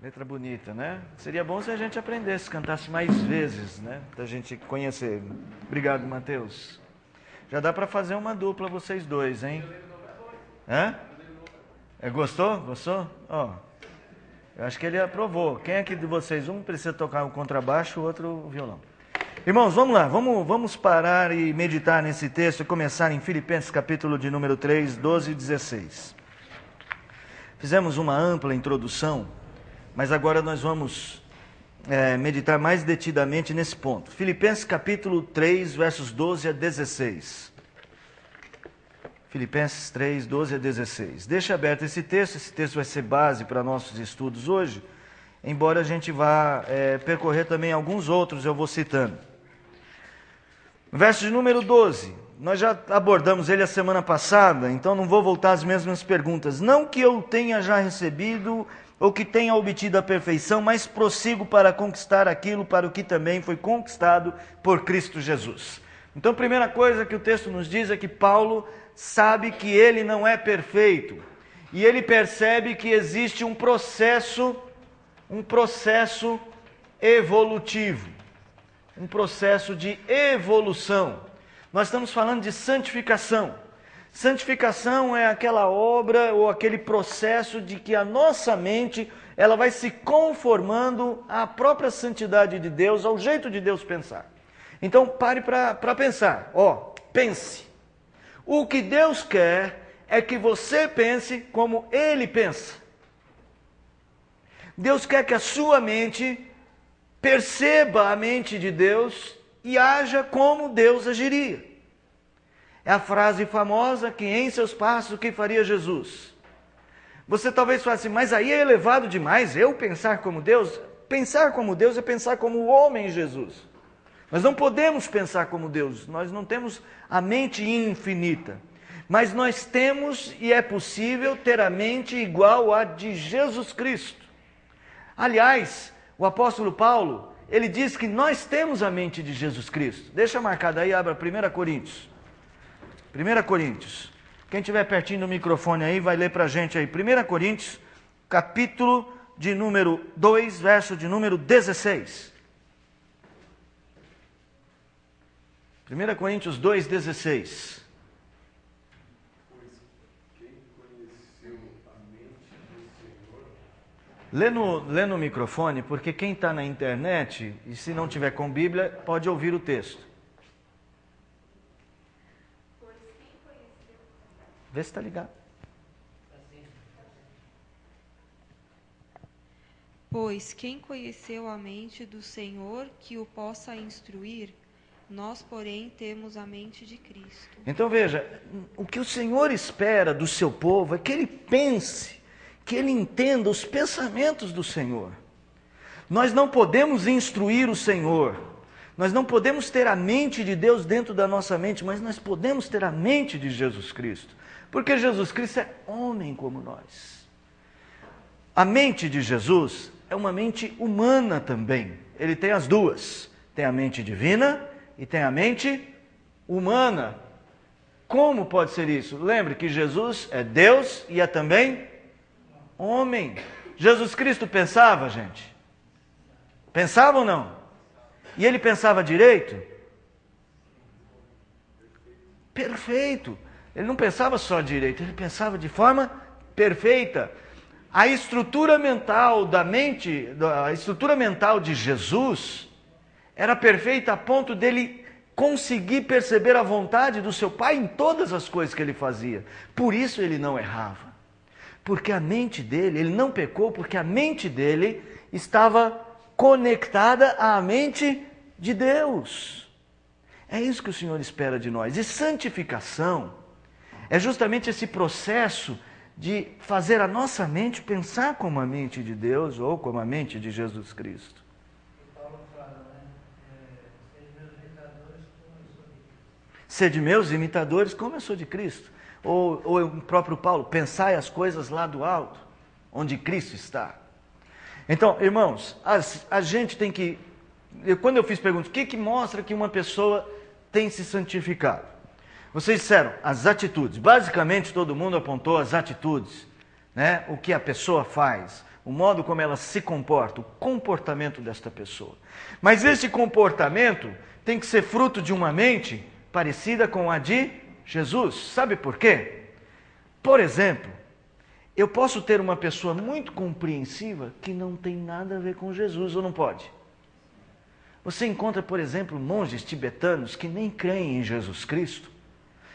Letra bonita, né? Seria bom se a gente aprendesse, cantasse mais vezes, né? Pra gente conhecer. Obrigado, Mateus. Já dá para fazer uma dupla vocês dois, hein? Hã? Gostou? Gostou? Ó, eu acho que ele aprovou. Quem aqui de vocês? Um precisa tocar o contrabaixo, o outro o violão. Irmãos, vamos lá. Vamos parar e meditar nesse texto e começar em Filipenses capítulo de número 3, 12 e 16. Fizemos uma ampla introdução, mas agora nós vamos meditar mais detidamente nesse ponto. Filipenses capítulo 3, versos 12 a 16. Filipenses 3, 12 a 16. Deixa aberto esse texto vai ser base para nossos estudos hoje, embora a gente vá percorrer também alguns outros, eu vou citando. Verso de número 12, nós já abordamos ele a semana passada, então não vou voltar às mesmas perguntas. Não que eu tenha já recebido ou que tenha obtido a perfeição, mas prossigo para conquistar aquilo para o que também foi conquistado por Cristo Jesus. Então, a primeira coisa que o texto nos diz é que Paulo sabe que ele não é perfeito. E ele percebe que existe um processo evolutivo. Um processo de evolução. Nós estamos falando de santificação. Santificação é aquela obra ou aquele processo de que a nossa mente ela vai se conformando à própria santidade de Deus, ao jeito de Deus pensar. Então pare para pensar. Pense. O que Deus quer é que você pense como Ele pensa. Deus quer que a sua mente perceba a mente de Deus e haja como Deus agiria. É a frase famosa que em seus passos o que faria Jesus. Você talvez fale assim, mas aí é elevado demais, eu pensar como Deus? Pensar como Deus é pensar como o homem Jesus. Nós não podemos pensar como Deus, nós não temos a mente infinita. Mas nós temos e é possível ter a mente igual à de Jesus Cristo. Aliás, o apóstolo Paulo, ele diz que nós temos a mente de Jesus Cristo. Deixa marcado aí, abra 1 Coríntios. 1 Coríntios. Quem estiver pertinho do microfone aí, vai ler para a gente aí. 1 Coríntios, capítulo de número 2, verso de número 16. 1 Coríntios 2, 16. Lê no microfone, porque quem está na internet, e se não tiver com Bíblia, pode ouvir o texto. Vê se está ligado. Pois quem conheceu a mente do Senhor que o possa instruir? Nós, porém, temos a mente de Cristo. Então veja, o que o Senhor espera do seu povo é que ele pense, que ele entenda os pensamentos do Senhor. Nós não podemos instruir o Senhor, nós não podemos ter a mente de Deus dentro da nossa mente, mas nós podemos ter a mente de Jesus Cristo, porque Jesus Cristo é homem como nós. A mente de Jesus é uma mente humana também, ele tem as duas, tem a mente divina e tem a mente humana. Como pode ser isso? Lembre que Jesus é Deus e é também homem. Jesus Cristo pensava, gente? Pensava ou não? E ele pensava direito? Perfeito. Ele não pensava só direito, ele pensava de forma perfeita. A estrutura mental da mente, a estrutura mental de Jesus era perfeita a ponto dele conseguir perceber a vontade do seu Pai em todas as coisas que ele fazia. Por isso ele não errava. Porque a mente dele, ele não pecou porque a mente dele estava conectada à mente de Deus. É isso que o Senhor espera de nós. E santificação é justamente esse processo de fazer a nossa mente pensar como a mente de Deus ou como a mente de Jesus Cristo. Sede meus imitadores como eu sou de Cristo. Ou o próprio Paulo, pensai as coisas lá do alto, onde Cristo está. Então, irmãos, a gente tem que... Quando eu fiz perguntas, o que mostra que uma pessoa tem se santificado? Vocês disseram, as atitudes. Basicamente, todo mundo apontou as atitudes. né? O que a pessoa faz, o modo como ela se comporta, o comportamento desta pessoa. Mas esse comportamento tem que ser fruto de uma mente parecida com a de Jesus. Sabe por quê? Por exemplo, eu posso ter uma pessoa muito compreensiva que não tem nada a ver com Jesus, ou não pode? Você encontra, por exemplo, monges tibetanos que nem creem em Jesus Cristo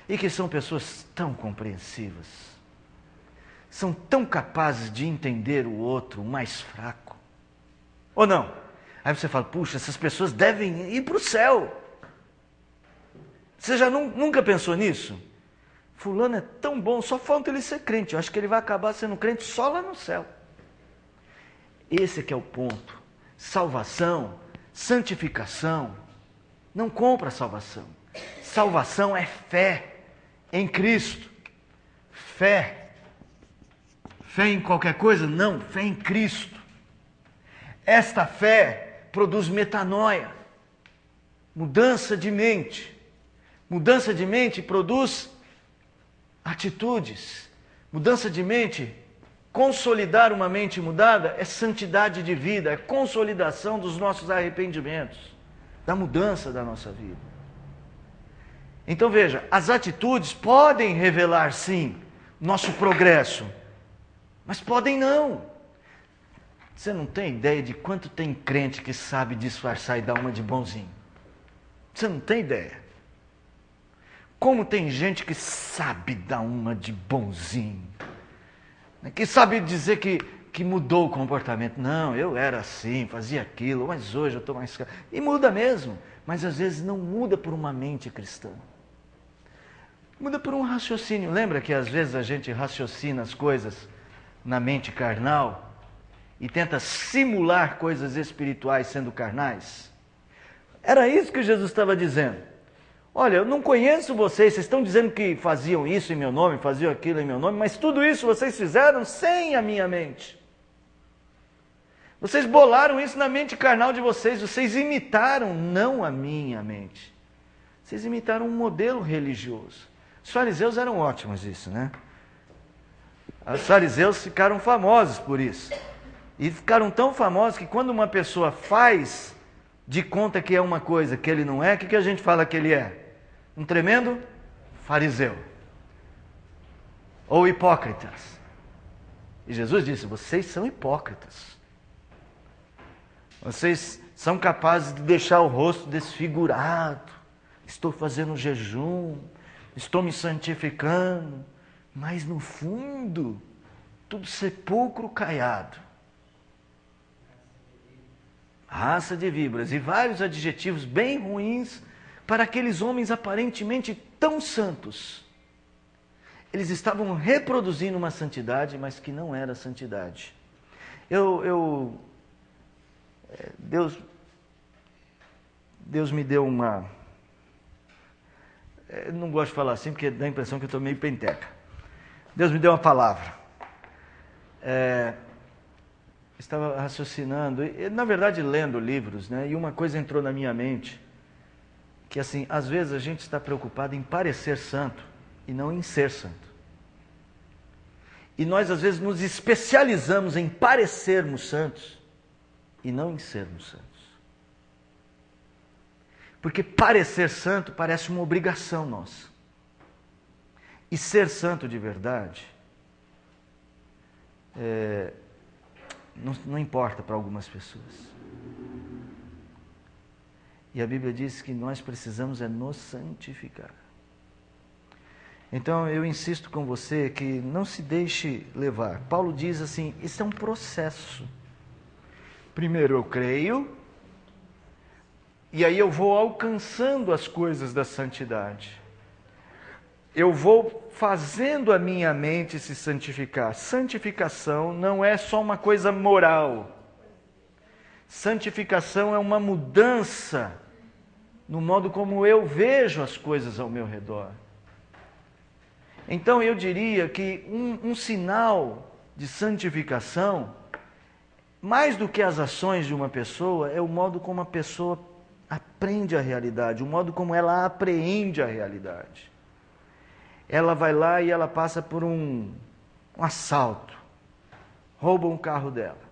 e que são pessoas tão compreensivas, são tão capazes de entender o outro, o mais fraco. Ou não? Aí você fala, puxa, essas pessoas devem ir para o céu. Você já nunca pensou nisso? Fulano é tão bom, só falta ele ser crente. Eu acho que ele vai acabar sendo crente só lá no céu. Esse é que é o ponto. Salvação, santificação, não compra salvação. Salvação é fé em Cristo. Fé. Fé em qualquer coisa? Não, fé em Cristo. Esta fé produz metanoia, mudança de mente. Mudança de mente produz atitudes. Mudança de mente, consolidar uma mente mudada é santidade de vida, é consolidação dos nossos arrependimentos, da mudança da nossa vida. Então veja, as atitudes podem revelar sim nosso progresso, mas podem não. Você não tem ideia de quanto tem crente que sabe disfarçar e dar uma de bonzinho. Você não tem ideia. Como tem gente que sabe dar uma de bonzinho, que sabe dizer que mudou o comportamento. Não, eu era assim, fazia aquilo, mas hoje eu estou mais... E muda mesmo, mas às vezes não muda por uma mente cristã. Muda por um raciocínio. Lembra que às vezes a gente raciocina as coisas na mente carnal e tenta simular coisas espirituais sendo carnais? Era isso que Jesus estava dizendo. Olha, eu não conheço vocês estão dizendo que faziam isso em meu nome, faziam aquilo em meu nome, mas tudo isso vocês fizeram sem a minha mente. Vocês bolaram isso na mente carnal de vocês imitaram não a minha mente. Vocês imitaram um modelo religioso. Os fariseus eram ótimos nisso, né? Os fariseus ficaram famosos por isso. E ficaram tão famosos que quando uma pessoa faz de conta que é uma coisa que ele não é, o que a gente fala que ele é? Um tremendo fariseu. Ou hipócritas. E Jesus disse, vocês são hipócritas. Vocês são capazes de deixar o rosto desfigurado. Estou fazendo jejum, estou me santificando, mas no fundo, tudo sepulcro caiado. Raça de víboras e vários adjetivos bem ruins para aqueles homens aparentemente tão santos. Eles estavam reproduzindo uma santidade, mas que não era santidade. Deus me deu uma... não gosto de falar assim, porque dá a impressão que eu estou meio penteca. Deus me deu uma palavra. Estava raciocinando, e, na verdade lendo livros, né? E uma coisa entrou na minha mente, que assim, às vezes a gente está preocupado em parecer santo e não em ser santo. E nós às vezes nos especializamos em parecermos santos e não em sermos santos. Porque parecer santo parece uma obrigação nossa. E ser santo de verdade não importa para algumas pessoas. E a Bíblia diz que nós precisamos nos santificar. Então eu insisto com você que não se deixe levar. Paulo diz assim, isso é um processo. Primeiro eu creio, e aí eu vou alcançando as coisas da santidade. Eu vou fazendo a minha mente se santificar. Santificação não é só uma coisa moral. Santificação é uma mudança no modo como eu vejo as coisas ao meu redor. Então eu diria que um sinal de santificação, mais do que as ações de uma pessoa, é o modo como a pessoa aprende a realidade, o modo como ela apreende a realidade. Ela vai lá e ela passa por um assalto. roubam o carro dela.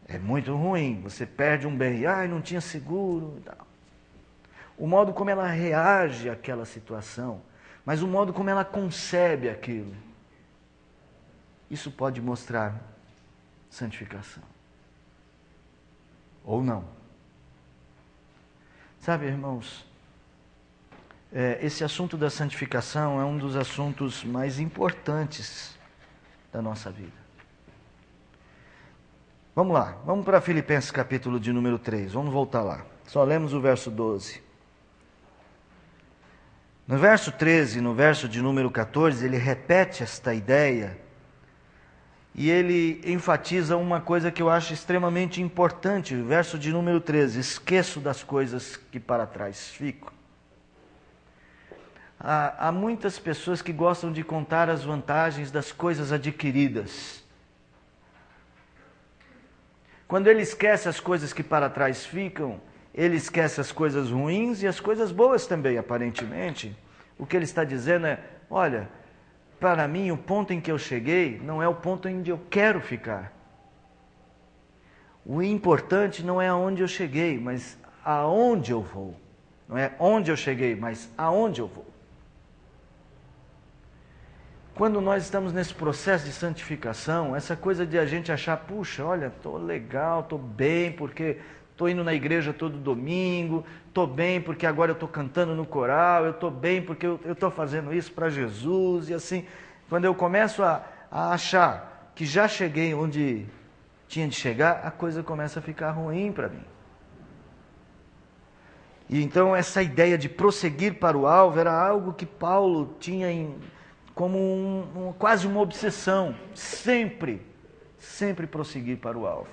É muito ruim, você perde um bem, não tinha seguro e tal. O modo como ela reage àquela situação, mas o modo como ela concebe aquilo, isso pode mostrar santificação. Ou não. Sabe, irmãos, esse assunto da santificação é um dos assuntos mais importantes da nossa vida. Vamos lá, vamos para Filipenses capítulo de número 3, vamos voltar lá. Só lemos o verso 12. No verso 13, no verso de número 14, ele repete esta ideia e ele enfatiza uma coisa que eu acho extremamente importante. O verso de número 13, esqueço das coisas que para trás ficam. Há muitas pessoas que gostam de contar as vantagens das coisas adquiridas. Quando ele esquece as coisas que para trás ficam, ele esquece as coisas ruins e as coisas boas também, aparentemente. O que ele está dizendo é, olha, para mim o ponto em que eu cheguei não é o ponto onde eu quero ficar. O importante não é aonde eu cheguei, mas aonde eu vou. Não é onde eu cheguei, mas aonde eu vou. Quando nós estamos nesse processo de santificação, essa coisa de a gente achar, puxa, olha, estou legal, estou bem, porque estou indo na igreja todo domingo, estou bem porque agora eu estou cantando no coral, eu estou bem porque eu estou fazendo isso para Jesus, e assim, quando eu começo a achar que já cheguei onde tinha de chegar, a coisa começa a ficar ruim para mim. E então essa ideia de prosseguir para o alvo era algo que Paulo tinha como quase uma obsessão, sempre prosseguir para o alvo.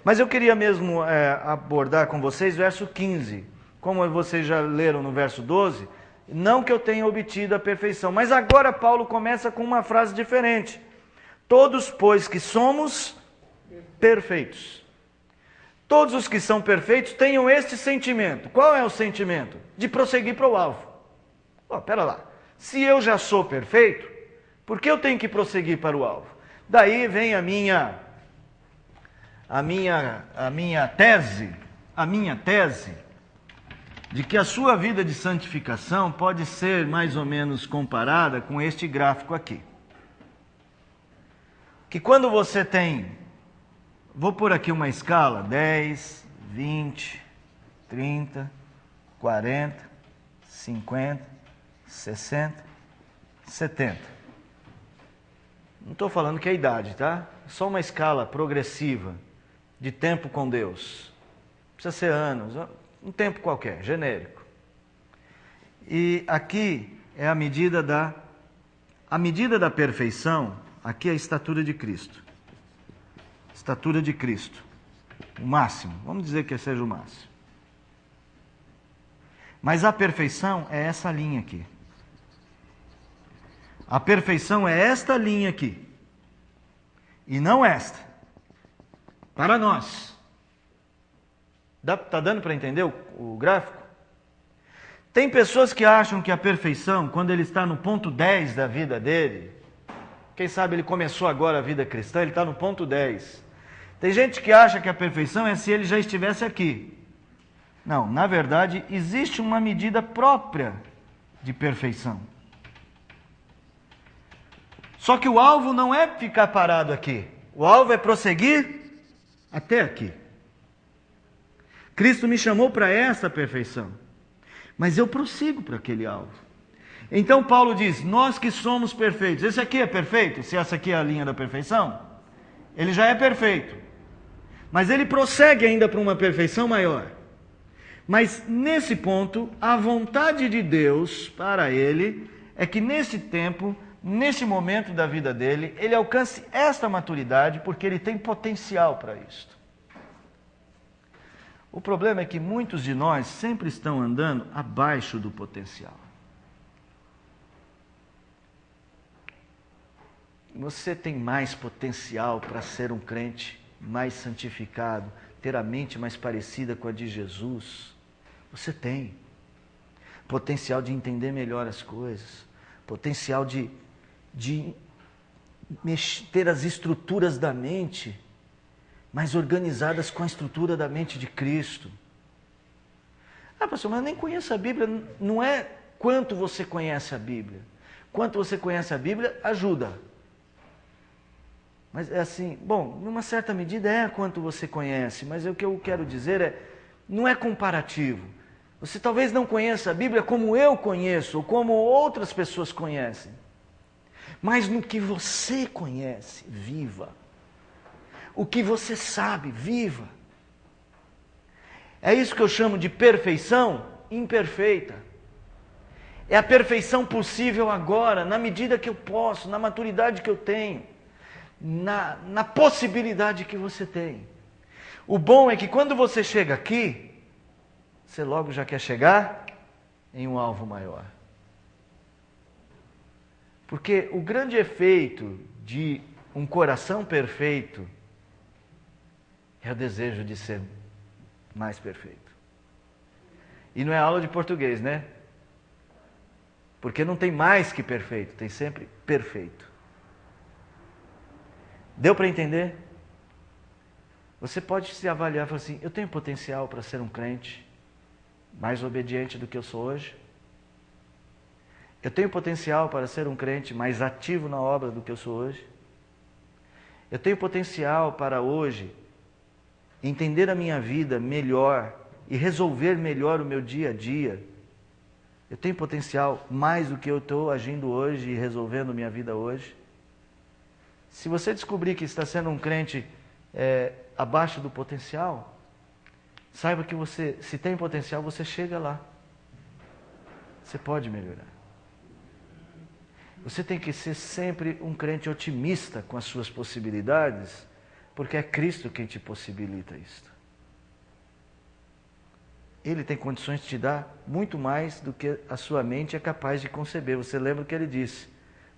Mas eu queria mesmo abordar com vocês o verso 15, como vocês já leram no verso 12, não que eu tenha obtido a perfeição, mas agora Paulo começa com uma frase diferente. Todos, pois, que somos perfeitos. Todos os que são perfeitos tenham este sentimento. Qual é o sentimento? De prosseguir para o alvo. Pera lá. Se eu já sou perfeito, por que eu tenho que prosseguir para o alvo? Daí vem a minha tese de que a sua vida de santificação pode ser mais ou menos comparada com este gráfico aqui. Que quando você tem, vou pôr aqui uma escala, 10, 20, 30, 40, 50, 60, 70. Não estou falando que é a idade, tá? É só uma escala progressiva de tempo com Deus. Não precisa ser anos, um tempo qualquer, genérico. E aqui é a medida da perfeição, aqui é a estatura de Cristo. Estatura de Cristo. O máximo, vamos dizer que seja o máximo. Mas a perfeição é essa linha aqui. A perfeição é esta linha aqui. E não esta. Para nós. Está dando para entender o gráfico? Tem pessoas que acham que a perfeição, quando ele está no ponto 10 da vida dele, quem sabe ele começou agora a vida cristã, ele está no ponto 10. Tem gente que acha que a perfeição é se ele já estivesse aqui. Não, na verdade, existe uma medida própria de perfeição. Só que o alvo não é ficar parado aqui. O alvo é prosseguir até aqui. Cristo me chamou para essa perfeição. Mas eu prossigo para aquele alvo. Então Paulo diz, nós que somos perfeitos. Esse aqui é perfeito? Se essa aqui é a linha da perfeição? Ele já é perfeito. Mas ele prossegue ainda para uma perfeição maior. Mas nesse ponto, a vontade de Deus para ele é que nesse tempo, nesse momento da vida dele, ele alcance esta maturidade porque ele tem potencial para isto. O problema é que muitos de nós sempre estão andando abaixo do potencial. Você tem mais potencial para ser um crente mais santificado, ter a mente mais parecida com a de Jesus. Você tem potencial de entender melhor as coisas, potencial de ter as estruturas da mente mais organizadas com a estrutura da mente de Cristo. Ah, pastor, mas eu nem conheço a Bíblia. Não é quanto você conhece a Bíblia. Quanto você conhece a Bíblia, ajuda. Mas é assim, bom, numa certa medida é quanto você conhece, mas o que eu quero dizer não é comparativo. Você talvez não conheça a Bíblia como eu conheço, ou como outras pessoas conhecem. Mas no que você conhece, viva. O que você sabe, viva. É isso que eu chamo de perfeição imperfeita. É a perfeição possível agora, na medida que eu posso, na maturidade que eu tenho, na possibilidade que você tem. O bom é que quando você chega aqui, você logo já quer chegar em um alvo maior. Porque o grande efeito de um coração perfeito é o desejo de ser mais perfeito. E não é aula de português, né? Porque não tem mais que perfeito, tem sempre perfeito. Deu para entender? Você pode se avaliar e falar assim, eu tenho potencial para ser um crente mais obediente do que eu sou hoje? Eu tenho potencial para ser um crente mais ativo na obra do que eu sou hoje? Eu tenho potencial para hoje entender a minha vida melhor e resolver melhor o meu dia a dia? Eu tenho potencial mais do que eu estou agindo hoje e resolvendo minha vida hoje? Se você descobrir que está sendo um crente abaixo do potencial, saiba que você, se tem potencial, você chega lá. Você pode melhorar. Você tem que ser sempre um crente otimista com as suas possibilidades, porque é Cristo quem te possibilita isto. Ele tem condições de te dar muito mais do que a sua mente é capaz de conceber. Você lembra o que ele disse?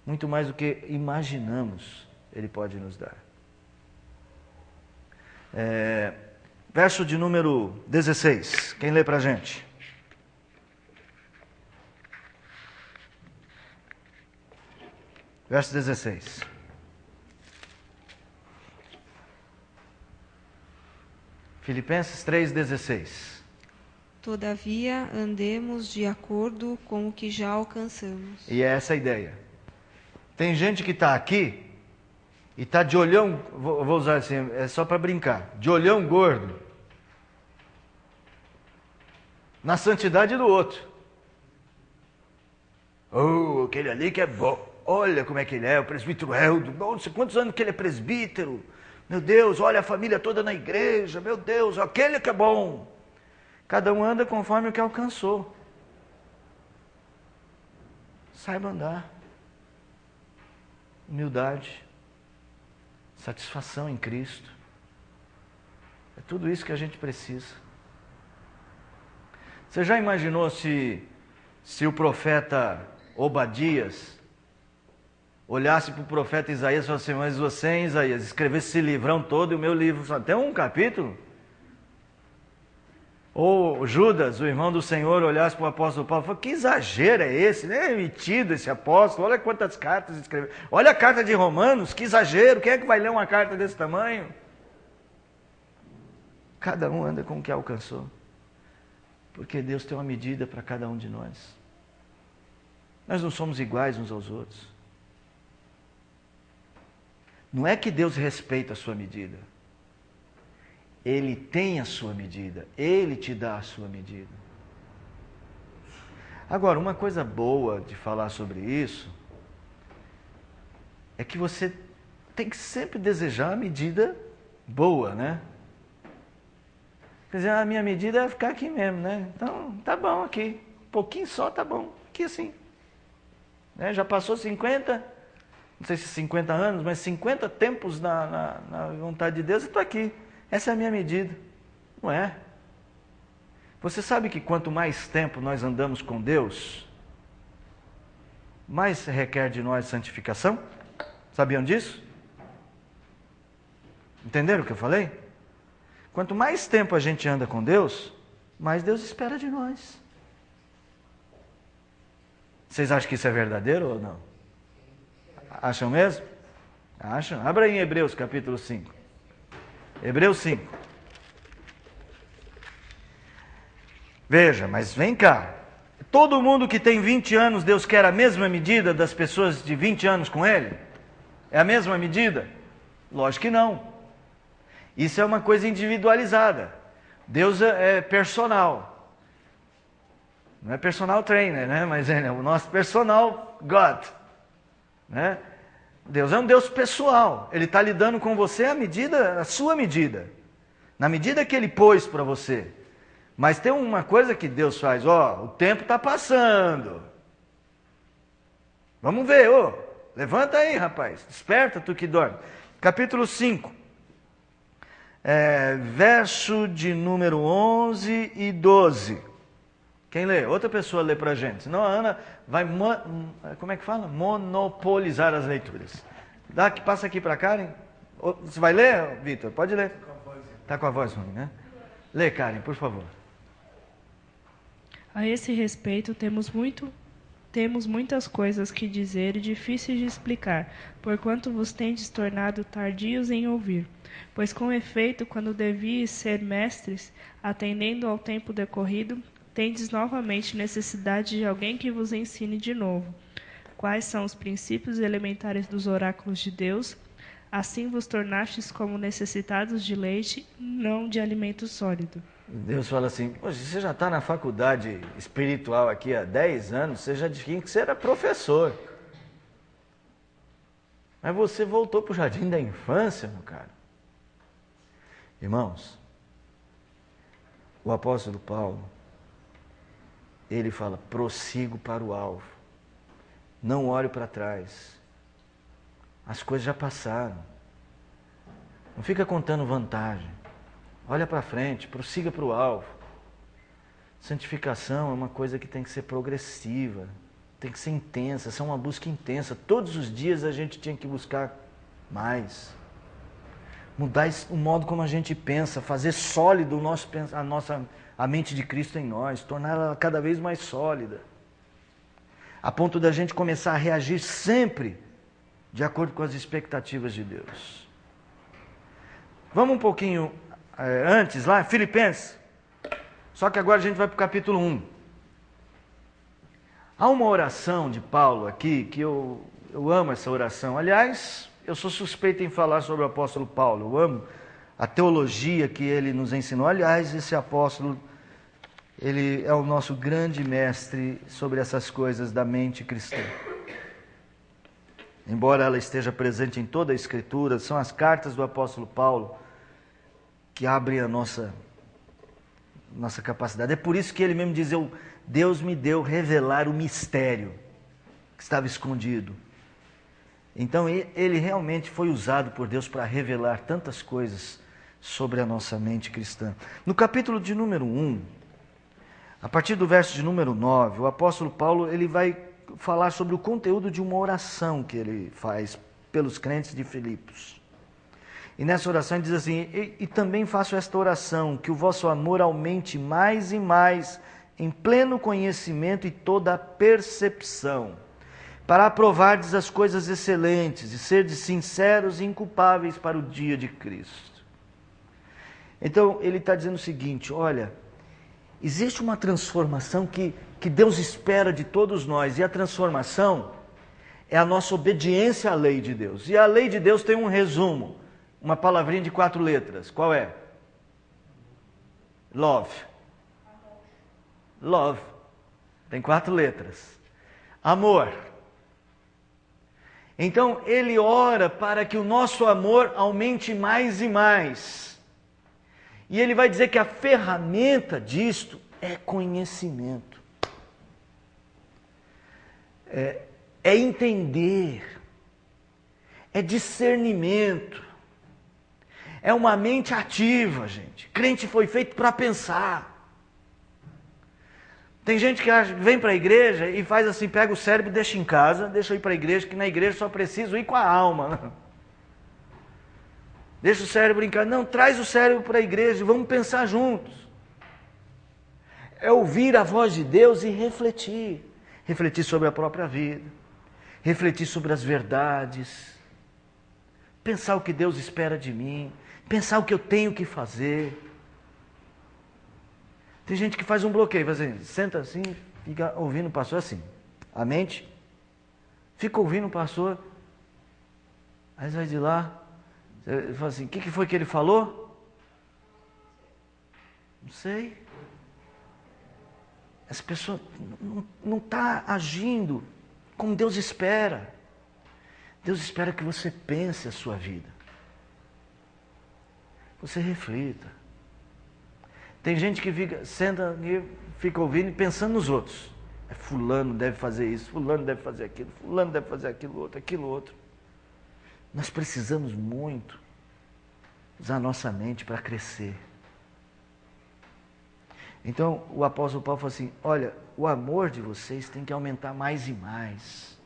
Muito mais do que imaginamos, ele pode nos dar. Verso de número 16. Quem lê para a gente? Verso 16. Filipenses 3,16. Todavia, andemos de acordo com o que já alcançamos. E é essa a ideia. Tem gente que está aqui e está de olhão, vou usar assim, é só para brincar, de olhão gordo na santidade do outro. Oh, aquele ali que é bom. Olha como é que ele é, o presbítero Heldo. Não sei quantos anos que ele é presbítero. Meu Deus, olha a família toda na igreja. Meu Deus, aquele que é bom. Cada um anda conforme o que alcançou. Saiba andar. Humildade. Satisfação em Cristo. É tudo isso que a gente precisa. Você já imaginou se o profeta Obadias olhasse para o profeta Isaías e falasse assim, mas você, hein, Isaías, escrevesse esse livrão todo e o meu livro só tem um capítulo? Ou Judas, o irmão do Senhor, olhasse para o apóstolo Paulo e falasse, que exagero é esse? É metido esse apóstolo, olha quantas cartas escreveu. Olha a carta de Romanos, que exagero, quem é que vai ler uma carta desse tamanho? Cada um anda com o que alcançou. Porque Deus tem uma medida para cada um de nós. Nós não somos iguais uns aos outros. Não é que Deus respeita a sua medida. Ele tem a sua medida. Ele te dá a sua medida. Agora, uma coisa boa de falar sobre isso é que você tem que sempre desejar a medida boa, né? Quer dizer, a minha medida é ficar aqui mesmo, né? Então, tá bom aqui. Um pouquinho só, tá bom. Aqui assim. Né? Já passou 50, não sei se 50 anos, mas 50 tempos na vontade de Deus, eu estou aqui. Essa é a minha medida. Não é? Você sabe que quanto mais tempo nós andamos com Deus, mais requer de nós santificação? Sabiam disso? Entenderam o que eu falei? Quanto mais tempo a gente anda com Deus, mais Deus espera de nós. Vocês acham que isso é verdadeiro ou não? Acham mesmo? Acham? Abra aí em Hebreus capítulo 5. Hebreus 5. Veja, mas vem cá. Todo mundo que tem 20 anos, Deus quer a mesma medida das pessoas de 20 anos com Ele? É a mesma medida? Lógico que não. Isso é uma coisa individualizada. Deus é personal. Não é personal trainer, né? Mas é o nosso personal God. Né? Deus é um Deus pessoal. Ele está lidando com você a sua medida. Na medida que Ele pôs para você. Mas tem uma coisa que Deus faz. O tempo está passando. Vamos ver, levanta aí, rapaz. Desperta, tu que dorme. Capítulo 5. Verso de número 11 e 12. Quem lê? Outra pessoa lê para a gente. Senão a Ana vai, como é que fala? Monopolizar as leituras. Passa aqui para a Karen. Você vai ler, Vitor? Pode ler. Está com a voz ruim, né? Lê, Karen, por favor. A esse respeito, temos muitas coisas que dizer e difíceis de explicar, porquanto vos tendes tornado tardios em ouvir. Pois com efeito, quando devíeis ser mestres, atendendo ao tempo decorrido, tendes novamente necessidade de alguém que vos ensine de novo quais são os princípios elementares dos oráculos de Deus. Assim vos tornastes como necessitados de leite, não de alimento sólido. Deus fala assim, poxa, você já está na faculdade espiritual aqui há 10 anos, você já disse que você era professor. Mas você voltou para o jardim da infância, meu caro. Irmãos, o apóstolo Paulo, ele fala, prossigo para o alvo. Não olhe para trás. As coisas já passaram. Não fica contando vantagem. Olha para frente, prossiga para o alvo. Santificação é uma coisa que tem que ser progressiva, tem que ser intensa, essa é uma busca intensa. Todos os dias a gente tinha que buscar mais. Mudar o modo como a gente pensa, fazer sólido a mente de Cristo em nós, torná-la cada vez mais sólida. A ponto da gente começar a reagir sempre de acordo com as expectativas de Deus. Vamos um pouquinho antes lá, Filipenses. Só que agora a gente vai para o capítulo 1. Há uma oração de Paulo aqui, que eu amo essa oração. Aliás, eu sou suspeito em falar sobre o apóstolo Paulo. Eu amo a teologia que ele nos ensinou. Aliás, esse apóstolo, ele é o nosso grande mestre sobre essas coisas da mente cristã. Embora ela esteja presente em toda a Escritura, são as cartas do apóstolo Paulo que abrem a nossa capacidade. É por isso que ele mesmo diz, Deus me deu revelar o mistério que estava escondido. Então ele realmente foi usado por Deus para revelar tantas coisas sobre a nossa mente cristã. No capítulo de número 1, a partir do verso de número 9, o apóstolo Paulo ele vai falar sobre o conteúdo de uma oração que ele faz pelos crentes de Filipos. E nessa oração ele diz assim, e também faço esta oração, que o vosso amor aumente mais e mais em pleno conhecimento e toda a percepção, para aprovardes as coisas excelentes e serdes sinceros e inculpáveis para o dia de Cristo. Então ele está dizendo o seguinte, olha, existe uma transformação que Deus espera de todos nós, e a transformação é a nossa obediência à lei de Deus. E a lei de Deus tem um resumo, uma palavrinha de 4 letras. Qual é? Love. Love. Tem 4 letras. Amor. Então ele ora para que o nosso amor aumente mais e mais. E ele vai dizer que a ferramenta disto é conhecimento. É entender. É discernimento. É uma mente ativa, gente. Crente foi feito para pensar. Tem gente que vem para a igreja e faz assim, pega o cérebro e deixa em casa, deixa eu ir para a igreja, que na igreja só preciso ir com a alma. Deixa o cérebro em casa. Não, traz o cérebro para a igreja e vamos pensar juntos. É ouvir a voz de Deus e refletir. Refletir sobre a própria vida. Refletir sobre as verdades. pensar o que Deus espera de mim, pensar o que eu tenho que fazer. Tem gente que faz um bloqueio, faz assim, senta assim, fica ouvindo o pastor assim, a mente, fica ouvindo o pastor, aí sai de lá, você fala assim, o que foi que ele falou? Não sei. Essa pessoa não está agindo como Deus espera. Deus espera que você pense a sua vida. Você reflita. Tem gente que senta e fica ouvindo e pensando nos outros. Fulano deve fazer isso, fulano deve fazer aquilo, fulano deve fazer aquilo outro. Nós precisamos muito usar a nossa mente para crescer. Então, o apóstolo Paulo falou assim, olha, o amor de vocês tem que aumentar mais e mais.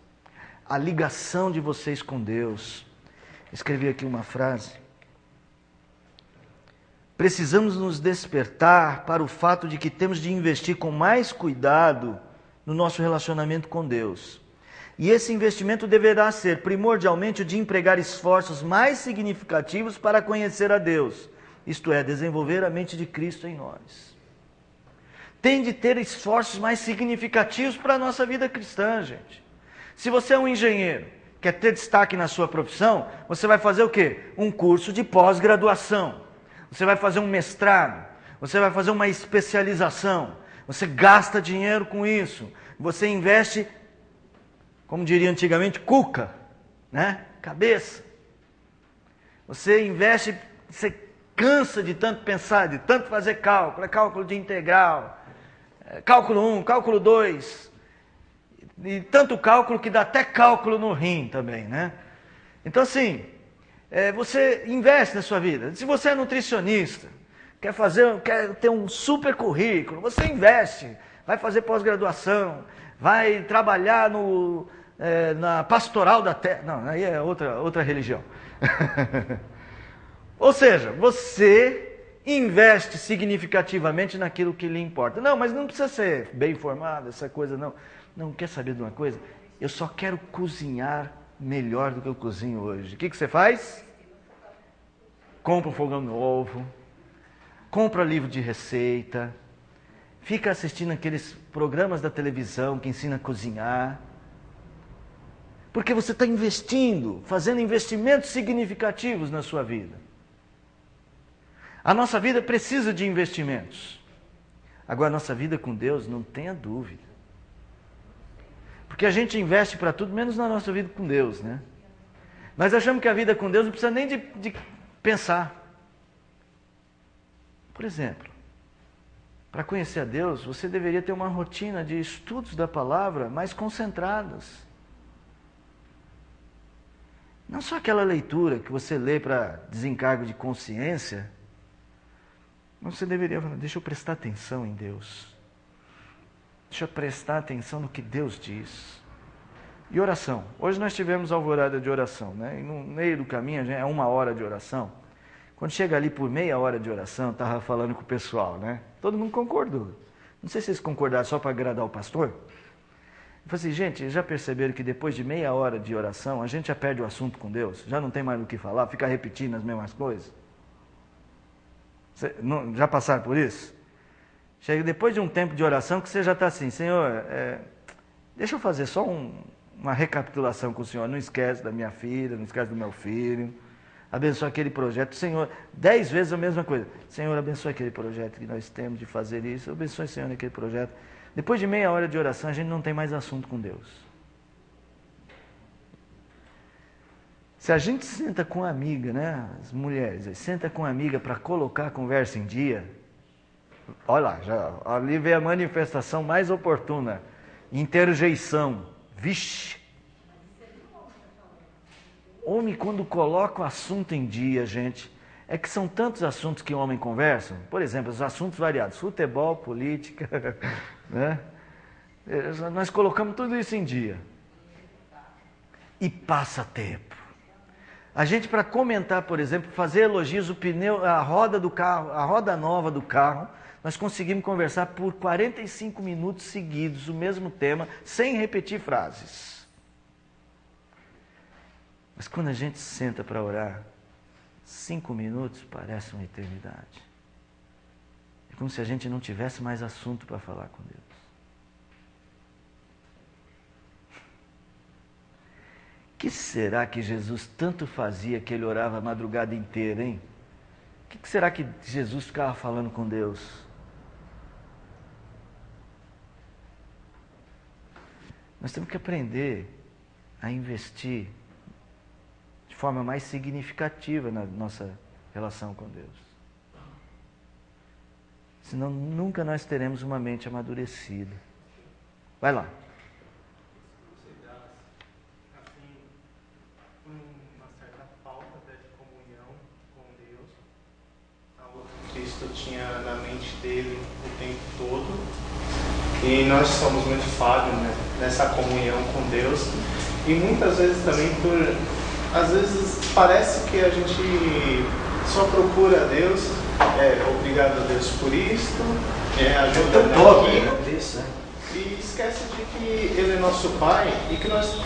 A ligação de vocês com Deus. Escrevi aqui uma frase. Precisamos nos despertar para o fato de que temos de investir com mais cuidado no nosso relacionamento com Deus. E esse investimento deverá ser primordialmente o de empregar esforços mais significativos para conhecer a Deus. Isto é, desenvolver a mente de Cristo em nós. Tem de ter esforços mais significativos para a nossa vida cristã, gente. Se você é um engenheiro, quer ter destaque na sua profissão, você vai fazer o quê? Um curso de pós-graduação. Você vai fazer um mestrado. Você vai fazer uma especialização. Você gasta dinheiro com isso. Você investe, como diria antigamente, cuca, né? Cabeça. Você investe, você cansa de tanto pensar, de tanto fazer cálculo. É cálculo de integral. Cálculo 1, cálculo 2, e tanto cálculo que dá até cálculo no rim também, né? Então assim, você investe na sua vida. Se você é nutricionista, quer ter um super currículo, você investe, vai fazer pós-graduação, vai trabalhar na pastoral da terra, não, aí é outra religião. Ou seja, você investe significativamente naquilo que lhe importa. Não, mas não precisa ser bem informado, essa coisa não. Não, quer saber de uma coisa? Eu só quero cozinhar melhor do que eu cozinho hoje. O que você faz? Compra um fogão novo, compra livro de receita, fica assistindo aqueles programas da televisão que ensinam a cozinhar. Porque você está investindo, fazendo investimentos significativos na sua vida. A nossa vida precisa de investimentos. Agora, a nossa vida com Deus, não tenha dúvida. Porque a gente investe para tudo, menos na nossa vida com Deus, né? Nós achamos que a vida com Deus não precisa nem de pensar. Por exemplo, para conhecer a Deus, você deveria ter uma rotina de estudos da palavra mais concentradas. Não só aquela leitura que você lê para desencargo de consciência. Você deveria falar, deixa eu prestar atenção em Deus. Deixa eu prestar atenção no que Deus diz. E oração. Hoje nós tivemos alvorada de oração, né? E no meio do caminho é 1 hora de oração. Quando chega ali por meia hora de oração, estava falando com o pessoal, né? Todo mundo concordou. Não sei se eles concordaram só para agradar o pastor. Eu falei assim, gente, já perceberam que depois de meia hora de oração, a gente já perde o assunto com Deus? Já não tem mais o que falar, fica repetindo as mesmas coisas? Já passaram por isso? Chega depois de um tempo de oração que você já está assim, Senhor, deixa eu fazer só uma recapitulação com o Senhor. Não esquece da minha filha, não esquece do meu filho. Abençoa aquele projeto. Senhor, 10 vezes a mesma coisa. Senhor, abençoa aquele projeto que nós temos de fazer isso. Abençoe, Senhor, aquele projeto. Depois de meia hora de oração, a gente não tem mais assunto com Deus. Se a gente senta com uma amiga, né, as mulheres, senta com uma amiga para colocar a conversa em dia, olha lá, ali vem a manifestação mais oportuna, interjeição, vixe. Homem, quando coloca o assunto em dia, gente, é que são tantos assuntos que o homem conversa, por exemplo, os assuntos variados, futebol, política, né? Nós colocamos tudo isso em dia. E passa tempo. A gente, para comentar, por exemplo, fazer elogios, o pneu, a roda do carro, a roda nova do carro, nós conseguimos conversar por 45 minutos seguidos, o mesmo tema, sem repetir frases. Mas quando a gente senta para orar, 5 minutos parece uma eternidade. É como se a gente não tivesse mais assunto para falar com Deus. O que será que Jesus tanto fazia que ele orava a madrugada inteira, hein? O que será que Jesus ficava falando com Deus? Nós temos que aprender a investir de forma mais significativa na nossa relação com Deus. Senão nunca nós teremos uma mente amadurecida. Vai lá. Uma certa falta de comunhão com Deus, algo que Cristo tinha na mente dele o tempo todo, e nós somos muito falhos, né, nessa comunhão com Deus, e muitas vezes também às vezes parece que a gente só procura a Deus, obrigado a Deus por isto, ajuda naquilo, e esquece de que Ele é nosso Pai e que nós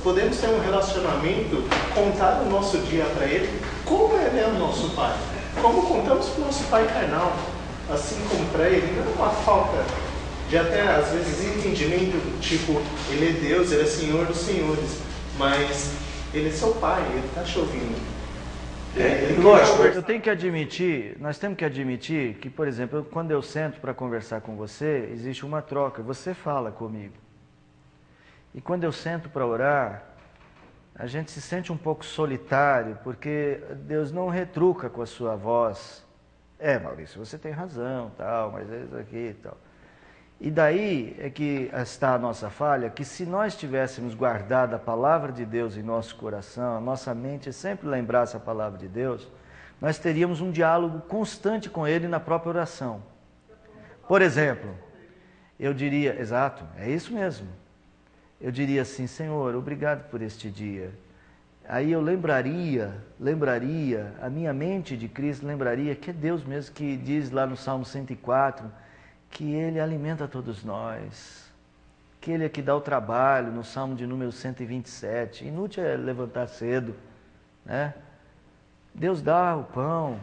podemos ter um relacionamento, contar o nosso dia para Ele, como Ele é o nosso Pai, como contamos para o nosso Pai carnal, assim como para Ele. Não é uma falta de até às vezes entendimento, tipo, Ele é Deus, Ele é Senhor dos Senhores, mas Ele é seu Pai, Ele está te ouvindo. Lógico, eu tenho que admitir, nós temos que admitir que, por exemplo, quando eu sento para conversar com você, existe uma troca, você fala comigo. E quando eu sento para orar, a gente se sente um pouco solitário, porque Deus não retruca com a sua voz. Maurício, você tem razão, tal, mas é isso aqui e tal. E daí é que está a nossa falha, que se nós tivéssemos guardado a palavra de Deus em nosso coração, a nossa mente sempre lembrasse a palavra de Deus, nós teríamos um diálogo constante com Ele na própria oração. Por exemplo, eu diria, exato, é isso mesmo. Eu diria assim, Senhor, obrigado por este dia. Aí eu lembraria, a minha mente de Cristo lembraria que é Deus mesmo que diz lá no Salmo 104, que Ele alimenta todos nós, que Ele é que dá o trabalho, no Salmo de número 127. Inútil é levantar cedo, né? Deus dá o pão.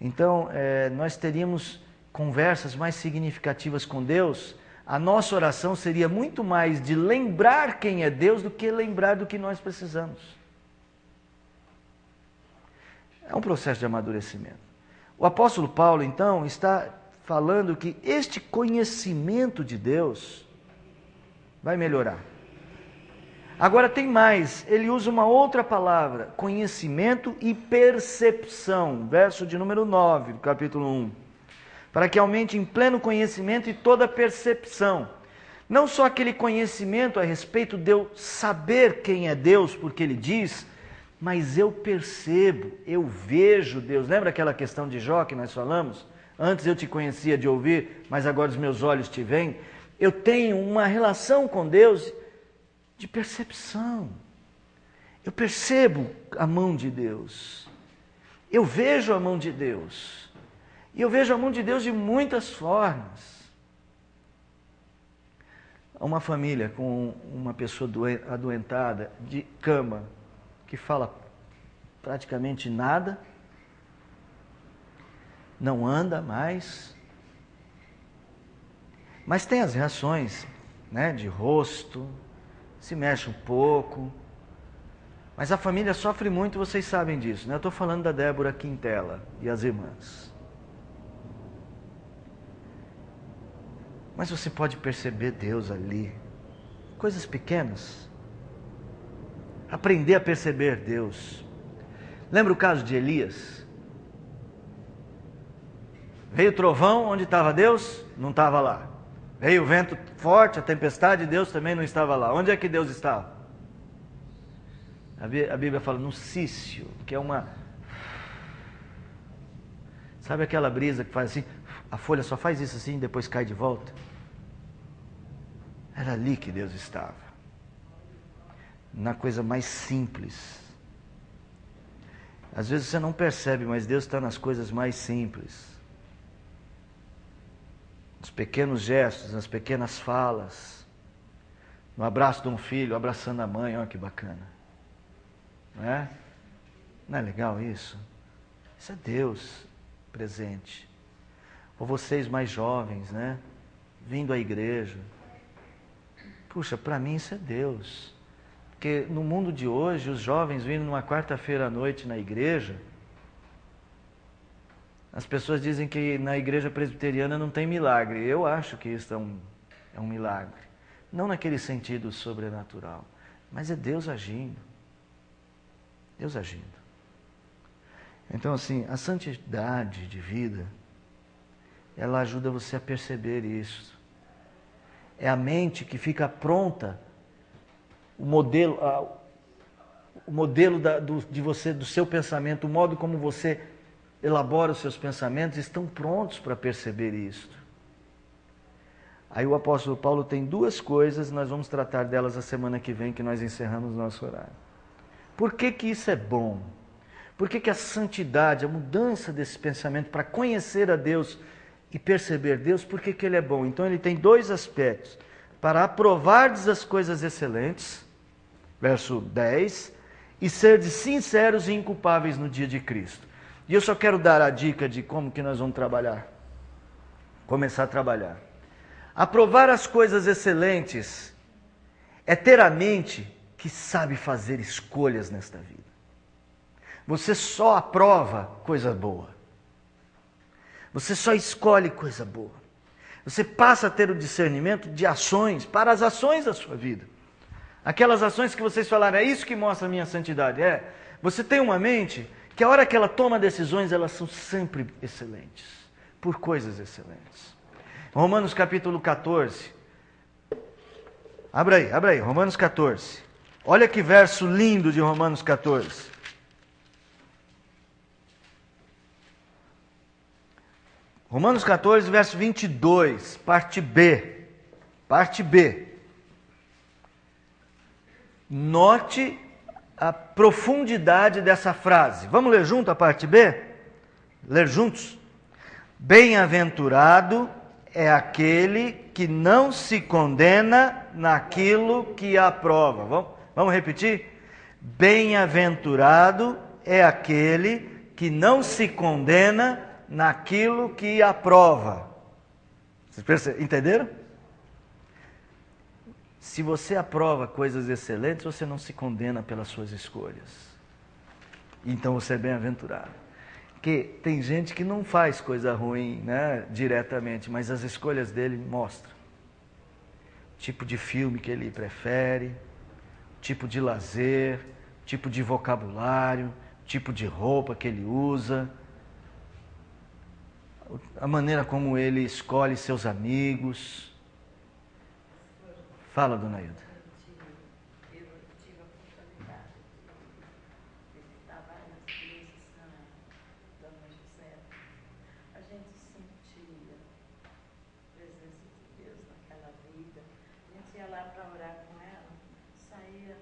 Então, nós teríamos conversas mais significativas com Deus. A nossa oração seria muito mais de lembrar quem é Deus do que lembrar do que nós precisamos. É um processo de amadurecimento. O apóstolo Paulo, então, está falando que este conhecimento de Deus vai melhorar. Agora tem mais, ele usa uma outra palavra, conhecimento e percepção, verso de número 9 do capítulo 1. Para que aumente em pleno conhecimento e toda percepção. Não só aquele conhecimento a respeito de eu saber quem é Deus, porque ele diz, mas eu percebo, eu vejo Deus. Lembra aquela questão de Jó que nós falamos? Antes eu te conhecia de ouvir, mas agora os meus olhos te veem. Eu tenho uma relação com Deus de percepção. Eu percebo a mão de Deus. Eu vejo a mão de Deus. E eu vejo a mão de Deus de muitas formas. Uma família com uma pessoa adoentada, de cama, que fala praticamente nada, não anda mais, mas tem as reações, né, de rosto, se mexe um pouco, mas a família sofre muito, vocês sabem disso, né? Eu estou falando da Débora Quintela e as irmãs. Mas você pode perceber Deus ali, coisas pequenas, aprender a perceber Deus. Lembra o caso de Elias? Veio o trovão, onde estava Deus? Não estava lá. Veio o vento forte, a tempestade, Deus também não estava lá. Onde é que Deus estava? A Bíblia fala no cício, que é uma... Sabe aquela brisa que faz assim? A folha só faz isso assim e depois cai de volta? Era ali que Deus estava. Na coisa mais simples. Às vezes você não percebe, mas Deus está nas coisas mais simples. Nos pequenos gestos, nas pequenas falas. No abraço de um filho, abraçando a mãe, olha que bacana. Não é? Não é legal isso? Isso é Deus presente. Ou vocês mais jovens, né? Vindo à igreja. Puxa, para mim isso é Deus. Porque no mundo de hoje, os jovens vindo numa quarta-feira à noite na igreja, as pessoas dizem que na igreja presbiteriana não tem milagre. Eu acho que isso é um milagre. Não naquele sentido sobrenatural, mas é Deus agindo. Deus agindo. Então, assim, a santidade de vida, ela ajuda você a perceber isso. É a mente que fica pronta, o modelo do seu pensamento, o modo como você elabora os seus pensamentos, estão prontos para perceber isto. Aí o apóstolo Paulo tem duas coisas, nós vamos tratar delas a semana que vem, que nós encerramos o nosso horário. Por que que isso é bom? Por que que a santidade, a mudança desse pensamento para conhecer a Deus e perceber Deus, por que que ele é bom? Então ele tem dois aspectos. Para aprovardes as coisas excelentes, verso 10, e serdes sinceros e inculpáveis no dia de Cristo. E eu só quero dar a dica de como que nós vamos trabalhar. Começar a trabalhar. Aprovar as coisas excelentes é ter a mente que sabe fazer escolhas nesta vida. Você só aprova coisa boa. Você só escolhe coisa boa. Você passa a ter o discernimento de ações, para as ações da sua vida. Aquelas ações que vocês falaram, é isso que mostra a minha santidade. Você tem uma mente que a hora que ela toma decisões, elas são sempre excelentes, por coisas excelentes. Romanos capítulo 14. Abra aí, Romanos 14. Olha que verso lindo de Romanos 14. Romanos 14, verso 22, parte B. Parte B. Note a profundidade dessa frase. Vamos ler junto a parte B? Ler juntos? Bem-aventurado é aquele que não se condena naquilo que aprova. Vamos repetir? Bem-aventurado é aquele que não se condena naquilo que aprova. Vocês entenderam? Se você aprova coisas excelentes, você não se condena pelas suas escolhas. Então você é bem-aventurado. Porque tem gente que não faz coisa ruim, né, diretamente, mas as escolhas dele mostram. Tipo de filme que ele prefere, tipo de lazer, tipo de vocabulário, tipo de roupa que ele usa, a maneira como ele escolhe seus amigos. Fala, dona Hilda. Eu tive a oportunidade de visitar várias igrejas na Dona José. A gente sentia a presença de Deus naquela vida. A gente ia lá para orar com ela, saía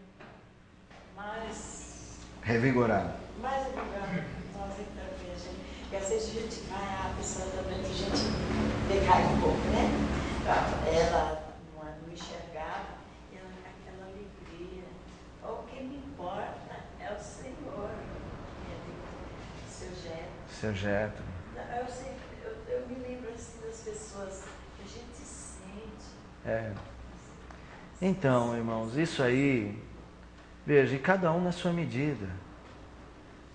mais revigorado. Mais revigorado. Nós entramos a gente. E às vezes a gente vai, a pessoa também, a gente decai um pouco, né? Ela não enxergava, e ela aquela alegria. O que me importa é o Senhor. Seu Getro. Eu me lembro assim das pessoas que a gente sente. Então, irmãos, isso aí, veja, e cada um na sua medida.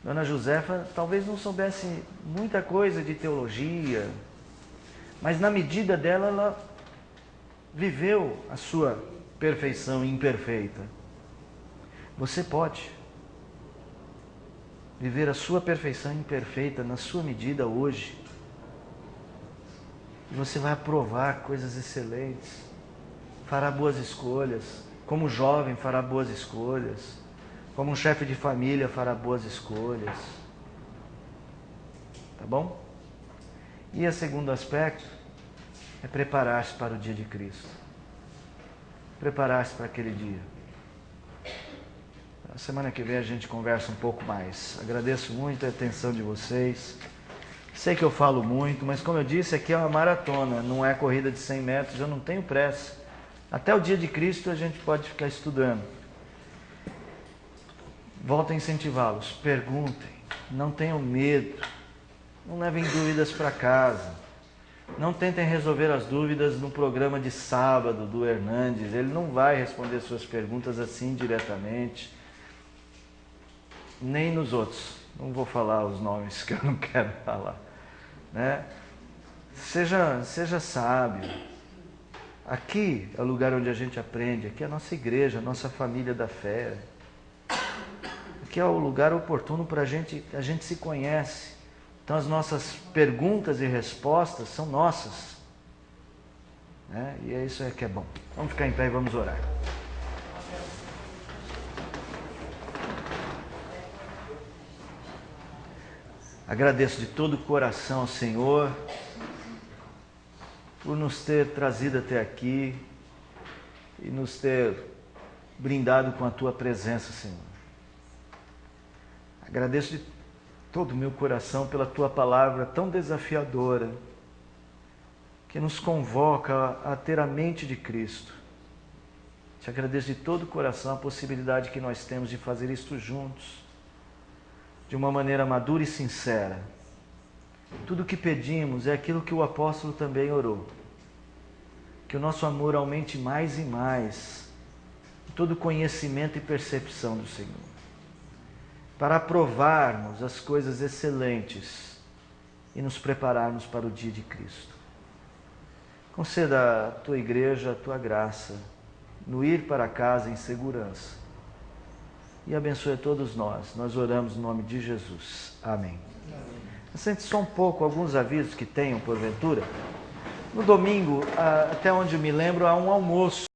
Dona Josefa talvez não soubesse muita coisa de teologia, mas na medida dela, ela viveu a sua perfeição imperfeita. Você pode viver a sua perfeição imperfeita na sua medida hoje. E você vai aprovar coisas excelentes. Fará boas escolhas. Como jovem, fará boas escolhas. Como um chefe de família, fará boas escolhas. Tá bom? E o segundo aspecto é preparar-se para o dia de Cristo. Preparar-se para aquele dia. Na semana que vem a gente conversa um pouco mais. Agradeço muito a atenção de vocês. Sei que eu falo muito, mas como eu disse, aqui é uma maratona, não é corrida de 100 metros, eu não tenho pressa. Até o dia de Cristo a gente pode ficar estudando. Volto a incentivá-los, perguntem, não tenham medo, não levem dúvidas para casa, não tentem resolver as dúvidas no programa de sábado do Hernandes, ele não vai responder suas perguntas assim diretamente, nem nos outros, não vou falar os nomes que eu não quero falar, né? Seja sábio, aqui é o lugar onde a gente aprende, aqui é a nossa igreja, a nossa família da fé. Aqui é o lugar oportuno para a gente se conhece. Então as nossas perguntas e respostas são nossas. Né? E é isso que é bom. Vamos ficar em pé e vamos orar. Agradeço de todo o coração ao Senhor por nos ter trazido até aqui e nos ter brindado com a Tua presença, Senhor. Agradeço de todo o meu coração pela Tua palavra tão desafiadora, que nos convoca a ter a mente de Cristo. Te agradeço de todo o coração a possibilidade que nós temos de fazer isto juntos, de uma maneira madura e sincera. Tudo o que pedimos é aquilo que o apóstolo também orou. Que o nosso amor aumente mais e mais, em todo conhecimento e percepção do Senhor, para aprovarmos as coisas excelentes e nos prepararmos para o dia de Cristo. Conceda à Tua igreja a Tua graça no ir para casa em segurança e abençoe a todos nós. Nós oramos no nome de Jesus. Amém. Sente só um pouco alguns avisos que tenham porventura. No domingo, até onde eu me lembro, há um almoço